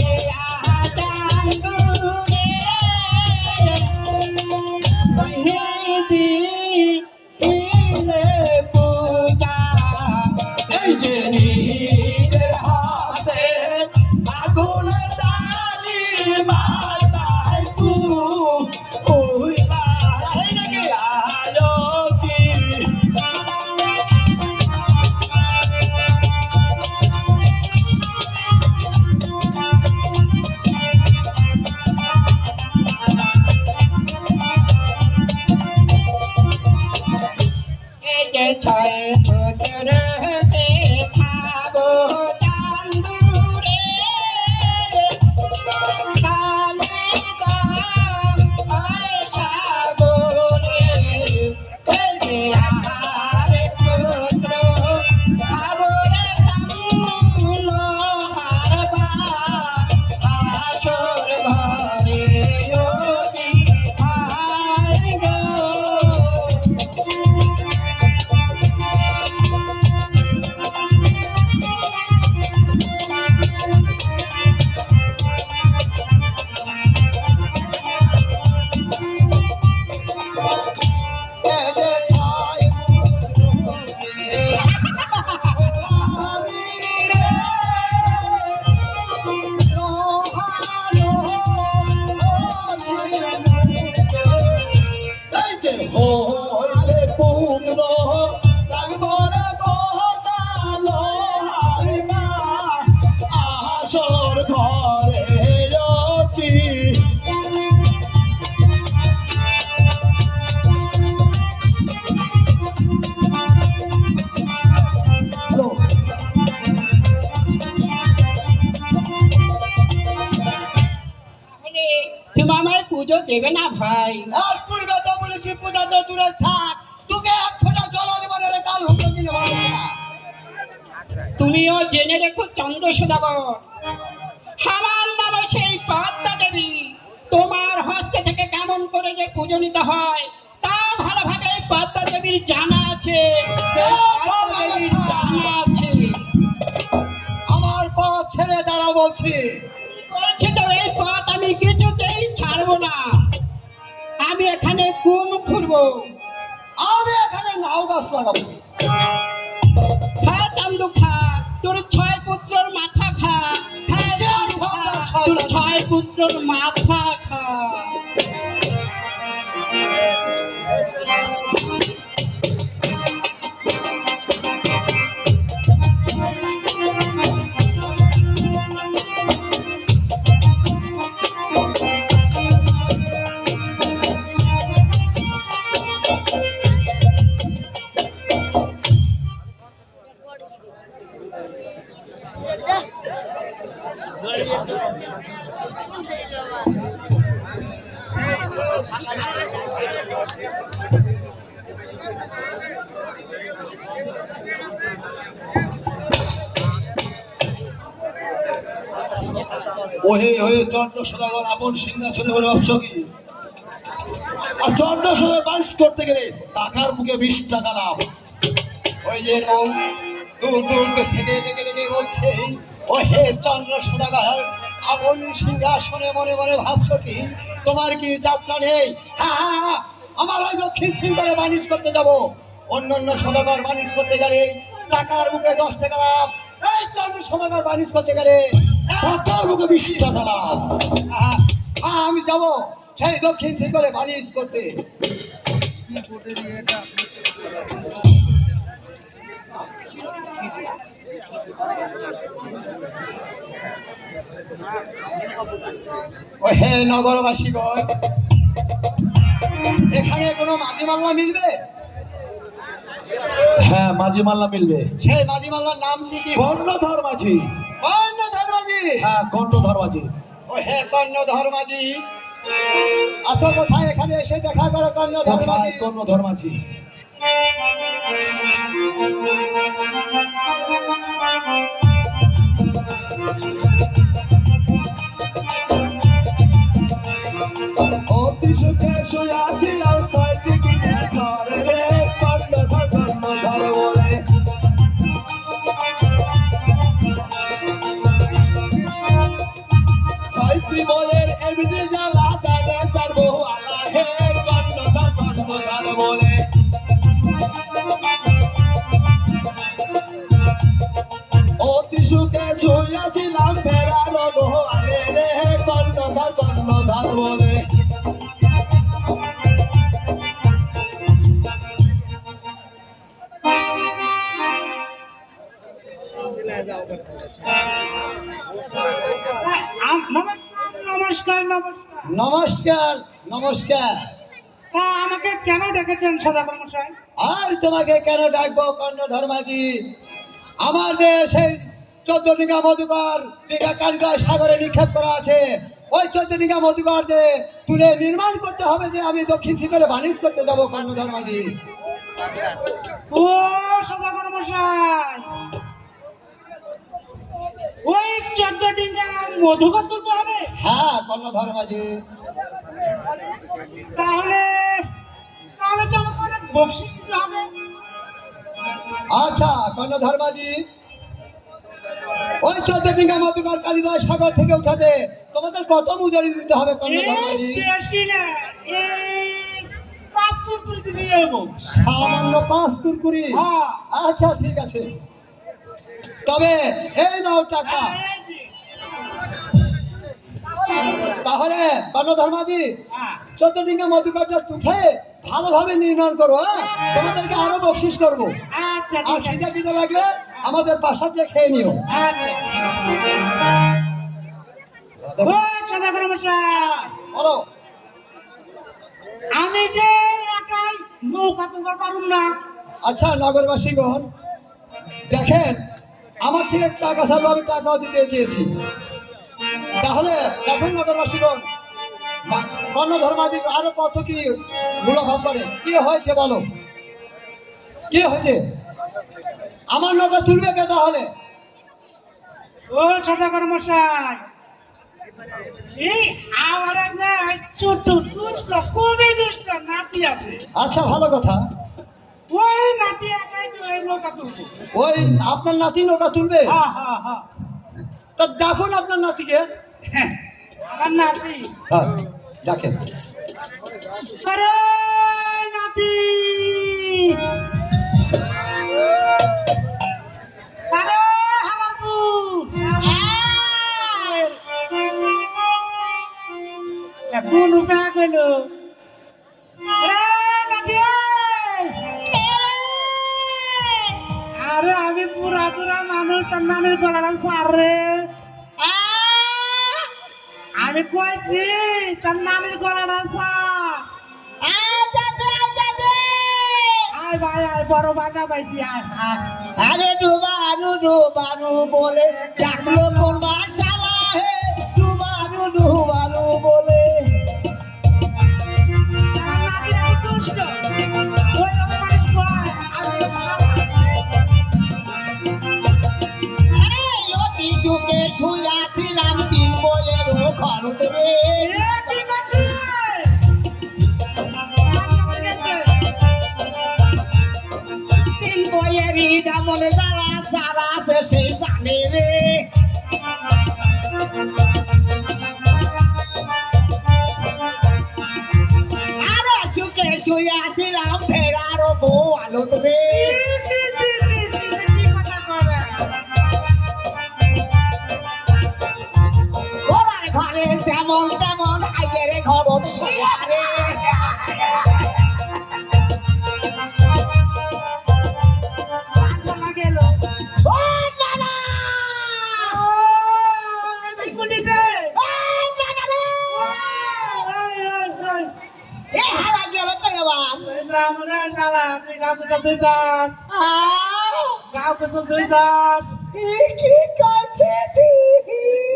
চাঁদুরে দিলে পূজা এই যে নিজের হাতে আগুন ডালি মাথায় তুই আলোকি যে ছয় পুত্র দেখাবো চান্দুরে কালিদা আর সাগরে এই যে আহার পুত্র খাবরে চান্দুল হারবা আসর ঘরে ওটি আয় গো এই যে ছাই এই যে হইলে পূর্ণ রাগবরে গহদালো হারিমা আসর ঘরে অতি তাহলে তুমি আমায় পুজো দেবে না ভাই? আর পূর্বে তো বলেছি পূজা তো দূরে থাক, তোকে এক ফোঁটা জল দেবো না কাল হুকুম দিলে ভালো হবে না। তুমিও জেনে রেখো চন্দ্র সদাগর, আমার নাম সেই পদ্মা দেবী। তোমার হস্তে থেকে কেমন করে যে পুজো নিতে হয় তা ভালোভাবে এই পদ্মা দেবীর জানা আছে। এই পদ্মা দেবীর জানা আছে। আমার পথ ছেড়ে দাঁড়া বলছি। বলছি তো এই পথ আমি কিছুতেই ছাড়বো না। আমি এখানে কুম খুঁড়বো। আমি এখানে লাউ গাছ লাগাবো। খা চান্দু খা, তোর ছয় পুত্রর মাথা খা। খা চান্দু খা, তোর ছয় পুত্রর মাথা খা। ওহে হয়ে চন্দ্র সদাগর আপন সিংহাসনে হয়ে অপসকি আর চন্দ্র সদাগর বাস করতে গেলে টাকার মুখে 20 টাকা লাভ। ওই যে লোক দূর দূর থেকে ডেকে ডেকে বলছে, ও হে চন্দ্র সদাগর, আপন সিংহাসনে মনে মনে ভাবছো কি তোমার কি যাত্রা নেই? হ্যাঁ হ্যাঁ হ্যাঁ, আমার ওই দক্ষিণ সিংহারে বানিজ করতে যাব। অন্য অন্য সদাগর বানিজ করতে গেলে টাকার মুখে 10 টাকা লাভ, এই চন্দ্র সদাগর বানিজ করতে গেলে টাকার মুখে 20 টাকা লাভ। হ্যাঁ, হ্যাঁ, আমি যাব সেই দক্ষিণ সিংহারে বানিজ করতে। ও হে নগরবাসীগণ, এখানে কোনো মাঝি মাল্লা মিলবে? হ্যাঁ মাঝি মাল্লা মিলবে। সেই মাঝি মাল্লার নাম কি? কি কর্ণধর মাঝি। কর্ণধর মাঝি? হ্যাঁ কর্ণধর মাঝি। ও হে কর্ণধর মাঝি, আসো কোথায়, এখানে এসে দেখা করো কর্ণধর মাঝি। কর্ণধর মাঝি। অতি সুখে শুয়াছিলাম ছয়টি কিনে ঘরে রে, কর্ণধর কর্ণধর বলে। ছয়টি বলের এমনি জ্বালা জানে সারবো আলা হে, কর্ণধর কর্ণধর বলে। অতি সুখে শুয়াছিলাম ফেরার আলে রে, কর্ণধর কর্ণধর বলে। নমস্কার নমস্কার। নমস্কার নমস্কার। তা আমাকে কেন ডেকেছেন সদাগর মশাই? আর তোমাকে কেন ডাকবো কর্ণধর মাঝি? আমার যে সেই 14 ডিঙ্গা মধুকর দীঘা কালিদাস সাগরে নিক্ষেপ করা আছে, ওই 14 ডিঙ্গা মধুকর যে তুলে নির্মাণ করতে হবে, যে আমি দক্ষিণ শিবের বাণিজ্য করতে যাবো কর্ণধর মাঝি। ও সদাগর মশাই, ওই 14 ডিঙ্গা মধুকর তুলতে হবে? হ্যাঁ কর্ণধর মাঝি। তাহলে তাহলে তো আমাকে অনেক বকশিশ দিতে হবে। আচ্ছা কর্ণধর মাঝি, ওই 14 ডিঙ্গা মধুকর কালিদাস সাগর থেকে উঠাতে তোমাদের কত মজুরি দিতে হবে কর্ণধর মাঝি? এই বেশি না, এই 5 কুরকুরি দিয়ে যাবো। সামান্য 5 কুরকুরি? হ্যাঁ। আচ্ছা ঠিক আছে, তবে এই নাও টাকা। এই যে। তাহলে কর্ণধর মাঝি, হ্যাঁ। 14 ডিঙ্গা মধুকরটা তুঠে ভালোভাবে নির্মাণ করো, হ্যাঁ? তোমাদেরকে আরো বকশিস করবো। আচ্ছা আর ঠিক আছে। খিদে টিদে লাগলে আমাদের বাসা যে খেয়ে নিও। আচ্ছা। ও সদাগর মশাই, বলো। আমি যে একাই নৌকা তুলতে পারুম না। আচ্ছা নগরবাসীগণ, দেখেন আমার থেকে টাকা ছাড়লো, আমি টাকাও দিতে চেয়েছি। তাহলে দেখুন নগরবাসীগণ, কর্ণধর মাঝি আরো কত কি মূলভাব করে। কি হয়েছে বলো, কি হয়েছে? আমার নৌকা তুলবে কে তাহলে? ও সদাগর মশাই, এই আমার এক না ছোট দুষ্ট, খুবই দুষ্ট নাতি আছে। আচ্ছা ভালো কথা, ওই নাতি একাই ওই নৌকা তুলবো। ওই আপনার নাতি নৌকা তুলবে? হ্যাঁ হ্যাঁ হ্যাঁ। তা দেখুন আপনার নাতিকে। হ্যাঁ, আমার নাতি। হ্যাঁ দেখেন। আরে নাতি, আরে হালারপু, কোন উপায় গেল? আরে আমি পুরা পুরা মানুষ, তার নানির গলাটা সার রে। আমি কইছি তার নানির গলাটা সার। আয় ভাই আয়, বড় বাজা পাইছি, আয় আয়। আরে ডুবারু ডুবারু বলে ডাকলো কোন বাসালা হে, ডুবারু ডুবারু বলে। আমার নাতি নাকি দুষ্ট, ওই রকম মানুষ কয়, আমি আরে অতি সুখে শুয়াছিলাম 3 বইয়ের ঘরত রে। কি করছিস? তিন বইয়েরই দামন যারা যারা দেশে জানে রে। আরে সুখে শুয়াছিলাম ফেরার বউ আলোত রে। কি কথা করে? ঘরের ঘরে তেমন তেমন আগের ঘরত শুয়া রে। শোনা গেল। ও নানা! এই কুলিতে। ও নানা রে! এ হালা গেল কই আবার? যাম রে শালা, তুই গাঁকে চলতে যাস, আহ! গাঁকে চলতে যাস। এ কি করছিস?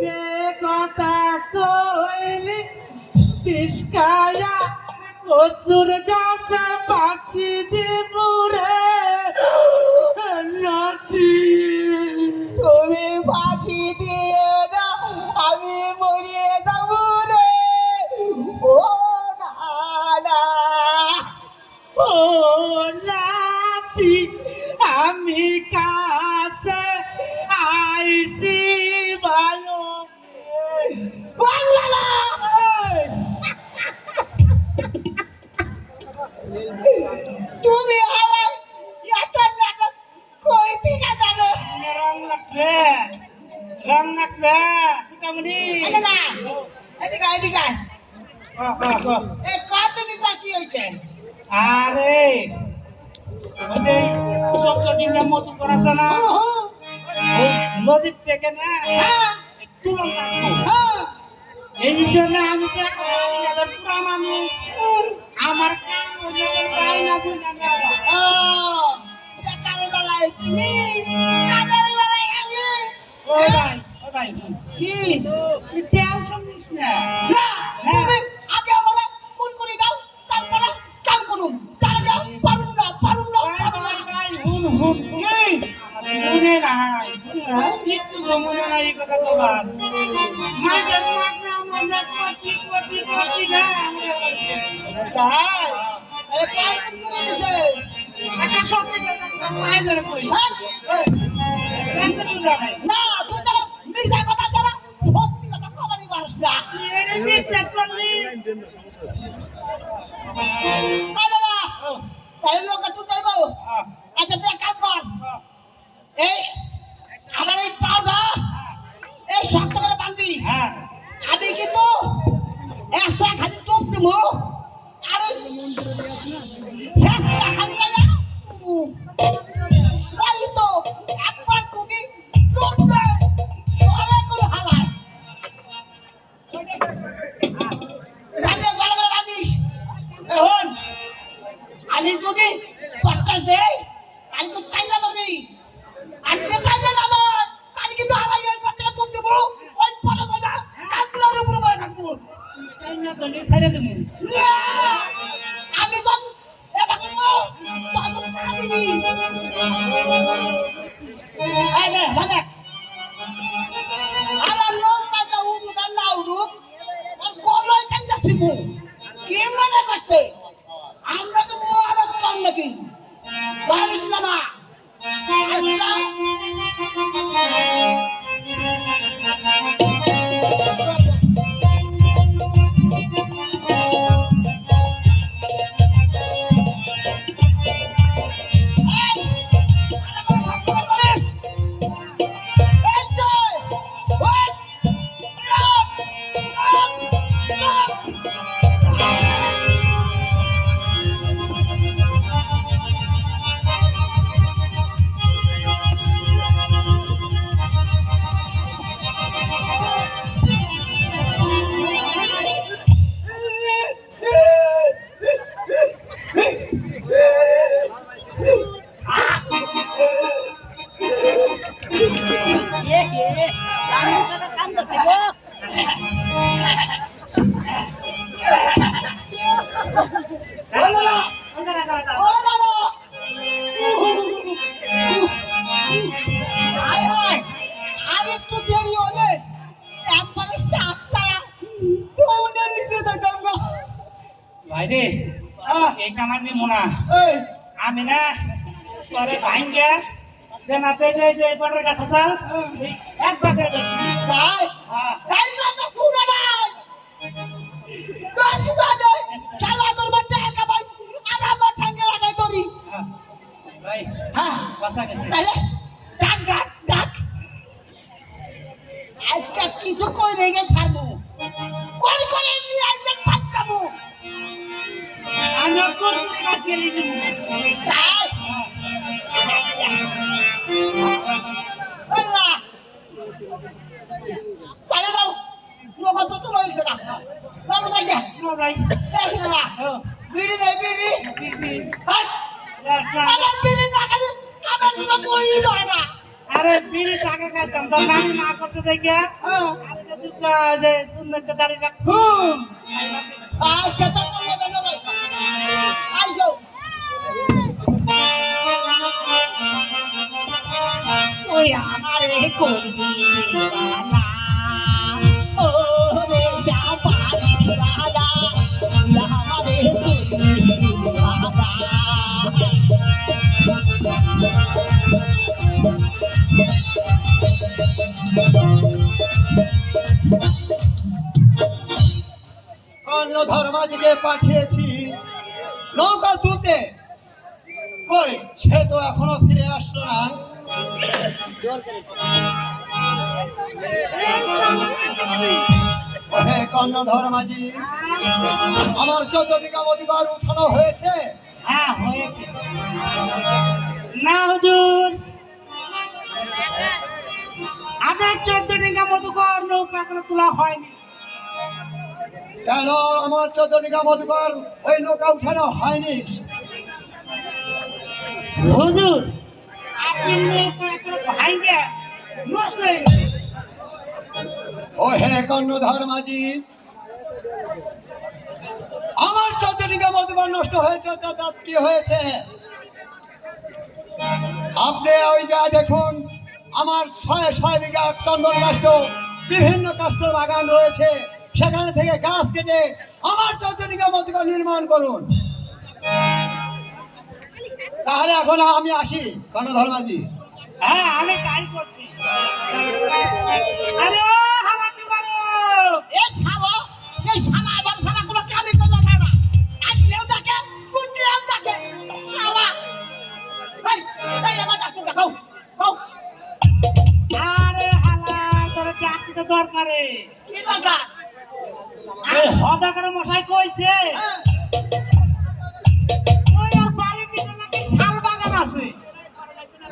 যে কথা কইলি পিসকায়া কচুর গাছে পাখি দিব রে নাতি। তুমি ফাঁসি দিয়ে না, আমি মরিয়ে যাব রে। ও নানা! ও নাতি, আমি কাছে আইছি ভালো। বাংলা! তুমি হালাই এত নাটক কই থেকে জানো? রং লাগছে, রং লাগছে সুকামণি। এদিকে না, এদিকে এদিকে। এ কত নিতা কি হইছে? আরে ওই 14 ডিঙ্গা মতো করাছে না, ওই নদীর থেকে না তুলন কাটতো। এই জন্য আমি তো পুরা মানুষ আমার কাম হইলে তাই না বুঝা না ও টাকার বেলায় তুমি কাজের বেলায় আমি ও ভাই কি তুই টেনশন নিস না না তুমি আগে আমারে কুরকুরি দাও তারপরে কাম করুম তার আগে পারুম না ভাই হুন কি শুনে নাই একটু মনে নাই এই কথা তোমার মাঝে মাঝে আমাদের করতে না তাই আরে কাই কুরকুরি দিছে একটা সত্যি কথা মাই ধরে কই না তুই তো মিছা কথা ছাড়া সত্যি কথা কবারই পারিস না এর চেষ্টা করলি আই বাবা তাই লোক তুই যাইবো আচ্ছা তুই এক কাম কর এই আমার এই পাউডা এই শক্ত করে বাঁধবি হ্যাঁ আমি কিন্তু একটা খালি টোপ দিব আর শেষটা খালি গেলে ওই তো একবার যদি টোপ দেয় অনেক করে হালায় রাতে ভালো করে বাঁধিস এখন আমি যদি পটকাস দেই আমি তো টাইলা ধরবি আর যদি টাইলা না ধর তাহলে কিন্তু আমার এই পটকা টোপ দেবো ওই পটকা যা কাপড়ের উপরে বসে থাকবো না তো নি ছাইরা দেবো আমি তো এবার তো দিবি এই নে বাদে আমার নৌকা যা উড়ুক আর না উড়ুক আর কলই টাঙ্গা ছিল কি মনে করছে আমরা তো মহারত কাম নাকি পারিস না না আচ্ছা আর একটু দেরি হলে একবারে 7 তারা তোমাদের নিচে যেতাম গো ভাই রে এই কামার নি মোনা এই আমি না পরে ভাঙ্গা যে নাতে যে পটের কাছে চাল এক বাগের ভাই এই কথা শুনে নাই কাছি বাজে খেলা করবার টাকা ভাই আর আমার সঙ্গে লাগাই ধরি ভাই হ্যাঁ বাসা গেছে তাহলে ডাক ডাক ডাক আজকে কিছু কই রেগে ছাড়বো করে নিয়ে আজকে ফাটকাবো আমি কোন কাজ গেলি তাই আল্লাহ তাহলে দাও লোক তো রয়েছে না বাবু যাই দে ভাই দেখ না বিড়ি নেই বিড়ি হাট আরে আমার বিড়ি না খালি কামের দিকে কই ধরে না আরে বিড়ি টাকা খাইতাম তো নানি না করতে দেখিয়া আরে যদি যে সুন্দর দাঁড়িয়ে রাখ আচ্ছা তো বলে দেন ভাই আইসো ওই আমারে করবি না ও রে শাবাশ রাজা আমারে করবি রাজা অন্য ধর্মাদিকে পাঠিয়েছি নৌকা তুলতে কই সে তো এখনো ফিরে আসলো না হে কর্ণধর মাঝি আমার 14 বিঘা অধিকার উঠানো হয়েছে হ্যাঁ হয়েছে না হুজুর আপনার 14 টাকা মতো কর নৌকা করে তোলা হয়নি কেন আমার চন্দ্রিকা মধুকর ওই নৌকা উঠানো হয়নি? হুজুর আপনি নৌকা একটা ভাইঙ্গা নষ্ট হয়ে গেছে। ও হে কর্ণধর মাঝি, আমার চন্দ্রিকা মধুকর নষ্ট হয়েছে তো তার কি হয়েছে? আপনি ওই যা দেখুন আমার 6 বিঘা চন্দন কাষ্ঠ, বিভিন্ন কাষ্ঠের বাগান রয়েছে, সেখানে থেকে গাছ কেটে আমার চন্দ্রিকা মধুকর নির্মাণ করুন। তাহলে এখন আমি আসি কর্ণধর মাঝি। হ্যাঁ আমি তাই করছি। আরে ও হালাকি বারো এ শালা, সেই শালা এবার শালাগুলো কামি করলো না। আসলেও দেখে, বুঝলেও দেখে। শালা। এই আমার ডাকছে দেখাও। কও, আরে হালা তোর চাকরি তো দরকারে। কি দরকার? এই হদাকার মশাই কইছে ওই আর বাড়ির পিছনে নাকি শাল বাগান আছে।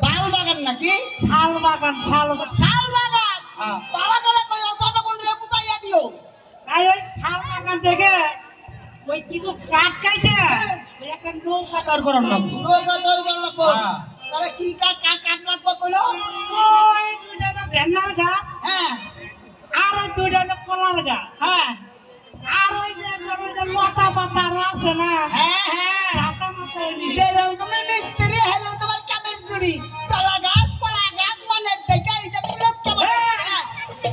বাল বাগান নাকি? শাল বাগান শাল বাগান। শাল বাগান? হ্যাঁ। বাবা করে কই অতটা করে বুঝাইয়া দিও। তাই ওই শাল বাগান থেকে ওই কিছু কাঠ কাইটে ওই একটা নৌকা তৈরি করার লাগবে। নৌকা তৈরি করা লাগবো। হ্যাঁ। তাহলে কি কাঠ লাগবে কইলো? ওই দুইটা হলো ভেন্নার গাছ হ্যাঁ, আর ওই দুইটা হলো কলার গাছ হ্যাঁ, আর ওই যে লতা পাতা আরো আছে না হ্যাঁ, হ্যাঁ। রাতা মাথা যেরকম তুমি মিস্ত্রি, সেরকম তোমার কামের চুরি। কলা গাছ মানে দেখে এটা পুরো কেমন? হ্যাঁ।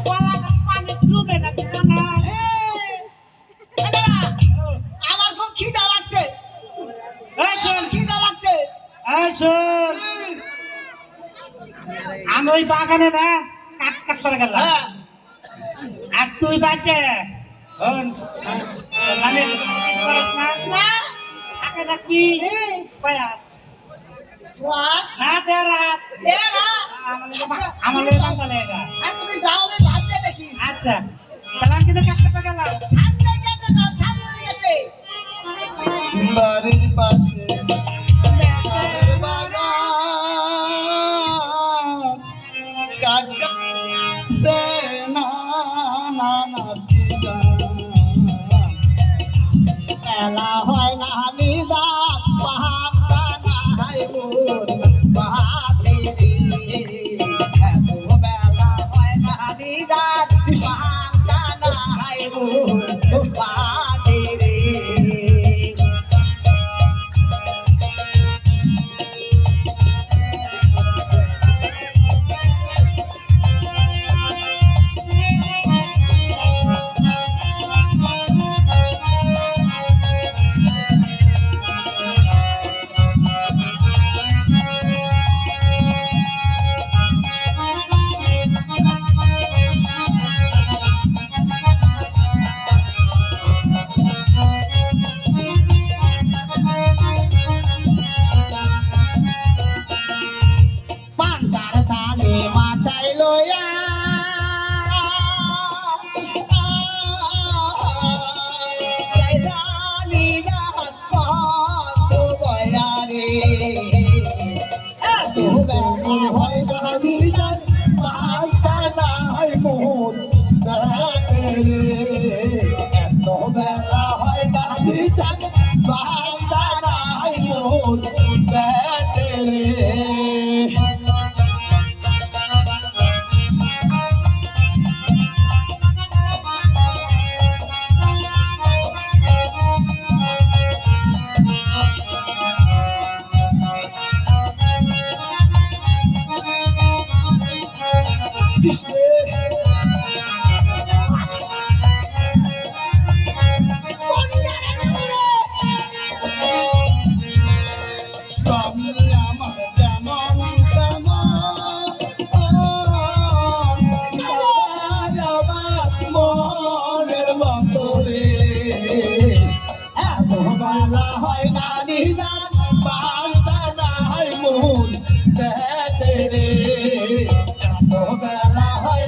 কলা গাছ পানি ডুবে না না আমার খুব খিদা লাগছে। এই শোন খিদা লাগছে। এই শোন আমি ওই বাগানে না কাট করে গেলাম হ্যাঁ, আর তুই বাচ্চা শোন মানে করিস না না, আগে দেখবি পায়া সোয়াদ, না দে রাত দে না। আমার বাঙ্গালে এটা আর তুমি যাও, আমি ভাবতে দেখি। আচ্ছা তাহলে আমি কিন্তু কাটতে গেলাম সামনে গেছে না, সামনে গেছে। বাড়ির পাশে মেলা হয় না নিদা, পাহাড়টা না হয় মোর পাহাড়ে রে। এত মেলা হয় না নিদা, পাহাড়টা না হয় মোর পাহাড়ে রে। পান্তার তালে মাথায় লয়া জানি না কত বয়ারে। এত বেলা হয় জানি না, পান্তা না হয় মোর পেটে রে। এত বেলা হয় জানি না, পান্তা না হয় মোর পেটে রে। হয় না নিদান, পাল্টা না হয় মন রে। এত বেলা হয়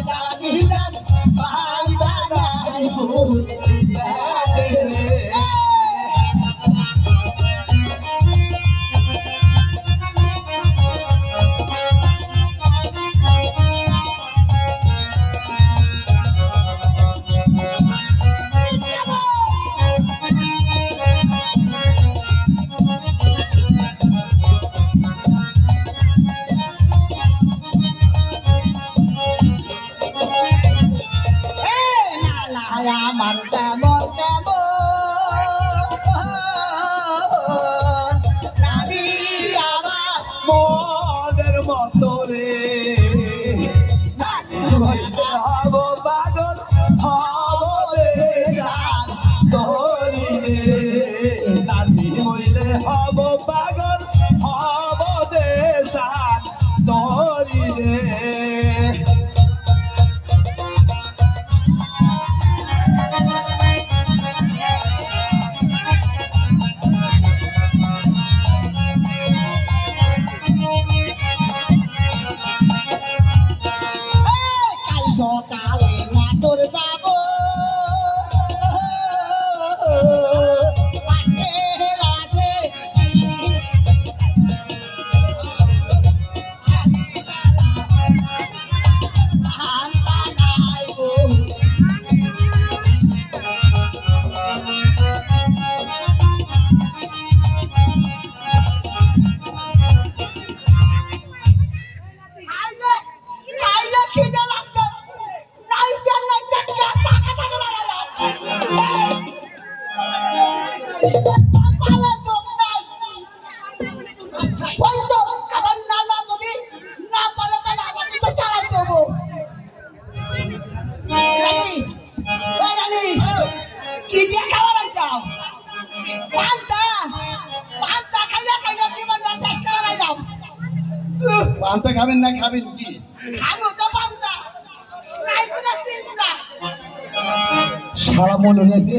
মতো রে হইতে হব পাগল হব রে জান তোরি রে নাতি হইলে হব পাগল হব রে জান তোরি রে কাল সকালে নাটোর যাব পাশের আছে ঠান্ডা খাইবো খাইলে খিদে লাগছে নাইছে নাইছে টাকা টাকা লাগা পালে সব নাই ওই তো আবার নানা যদি না পালে তাহলে আমাকে তো চালাই দেবো রানী ও রানী কি দিয়ে খাওয়া চাও পান্তা পান্তা খাইয়া খাইয়া জীবন শেষ করে রাখলাম পান্তা খাবেন না খাবেন কি খাবো তো পান্তা নাই কোনো চিন্তা সারা মনে হয়েছে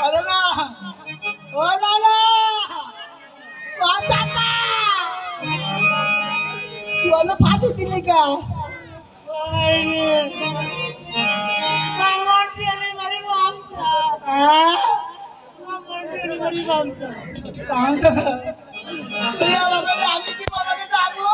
अरे ना ओ नाना वाचा तू फाटी दिली का আমি কি বলে যাবো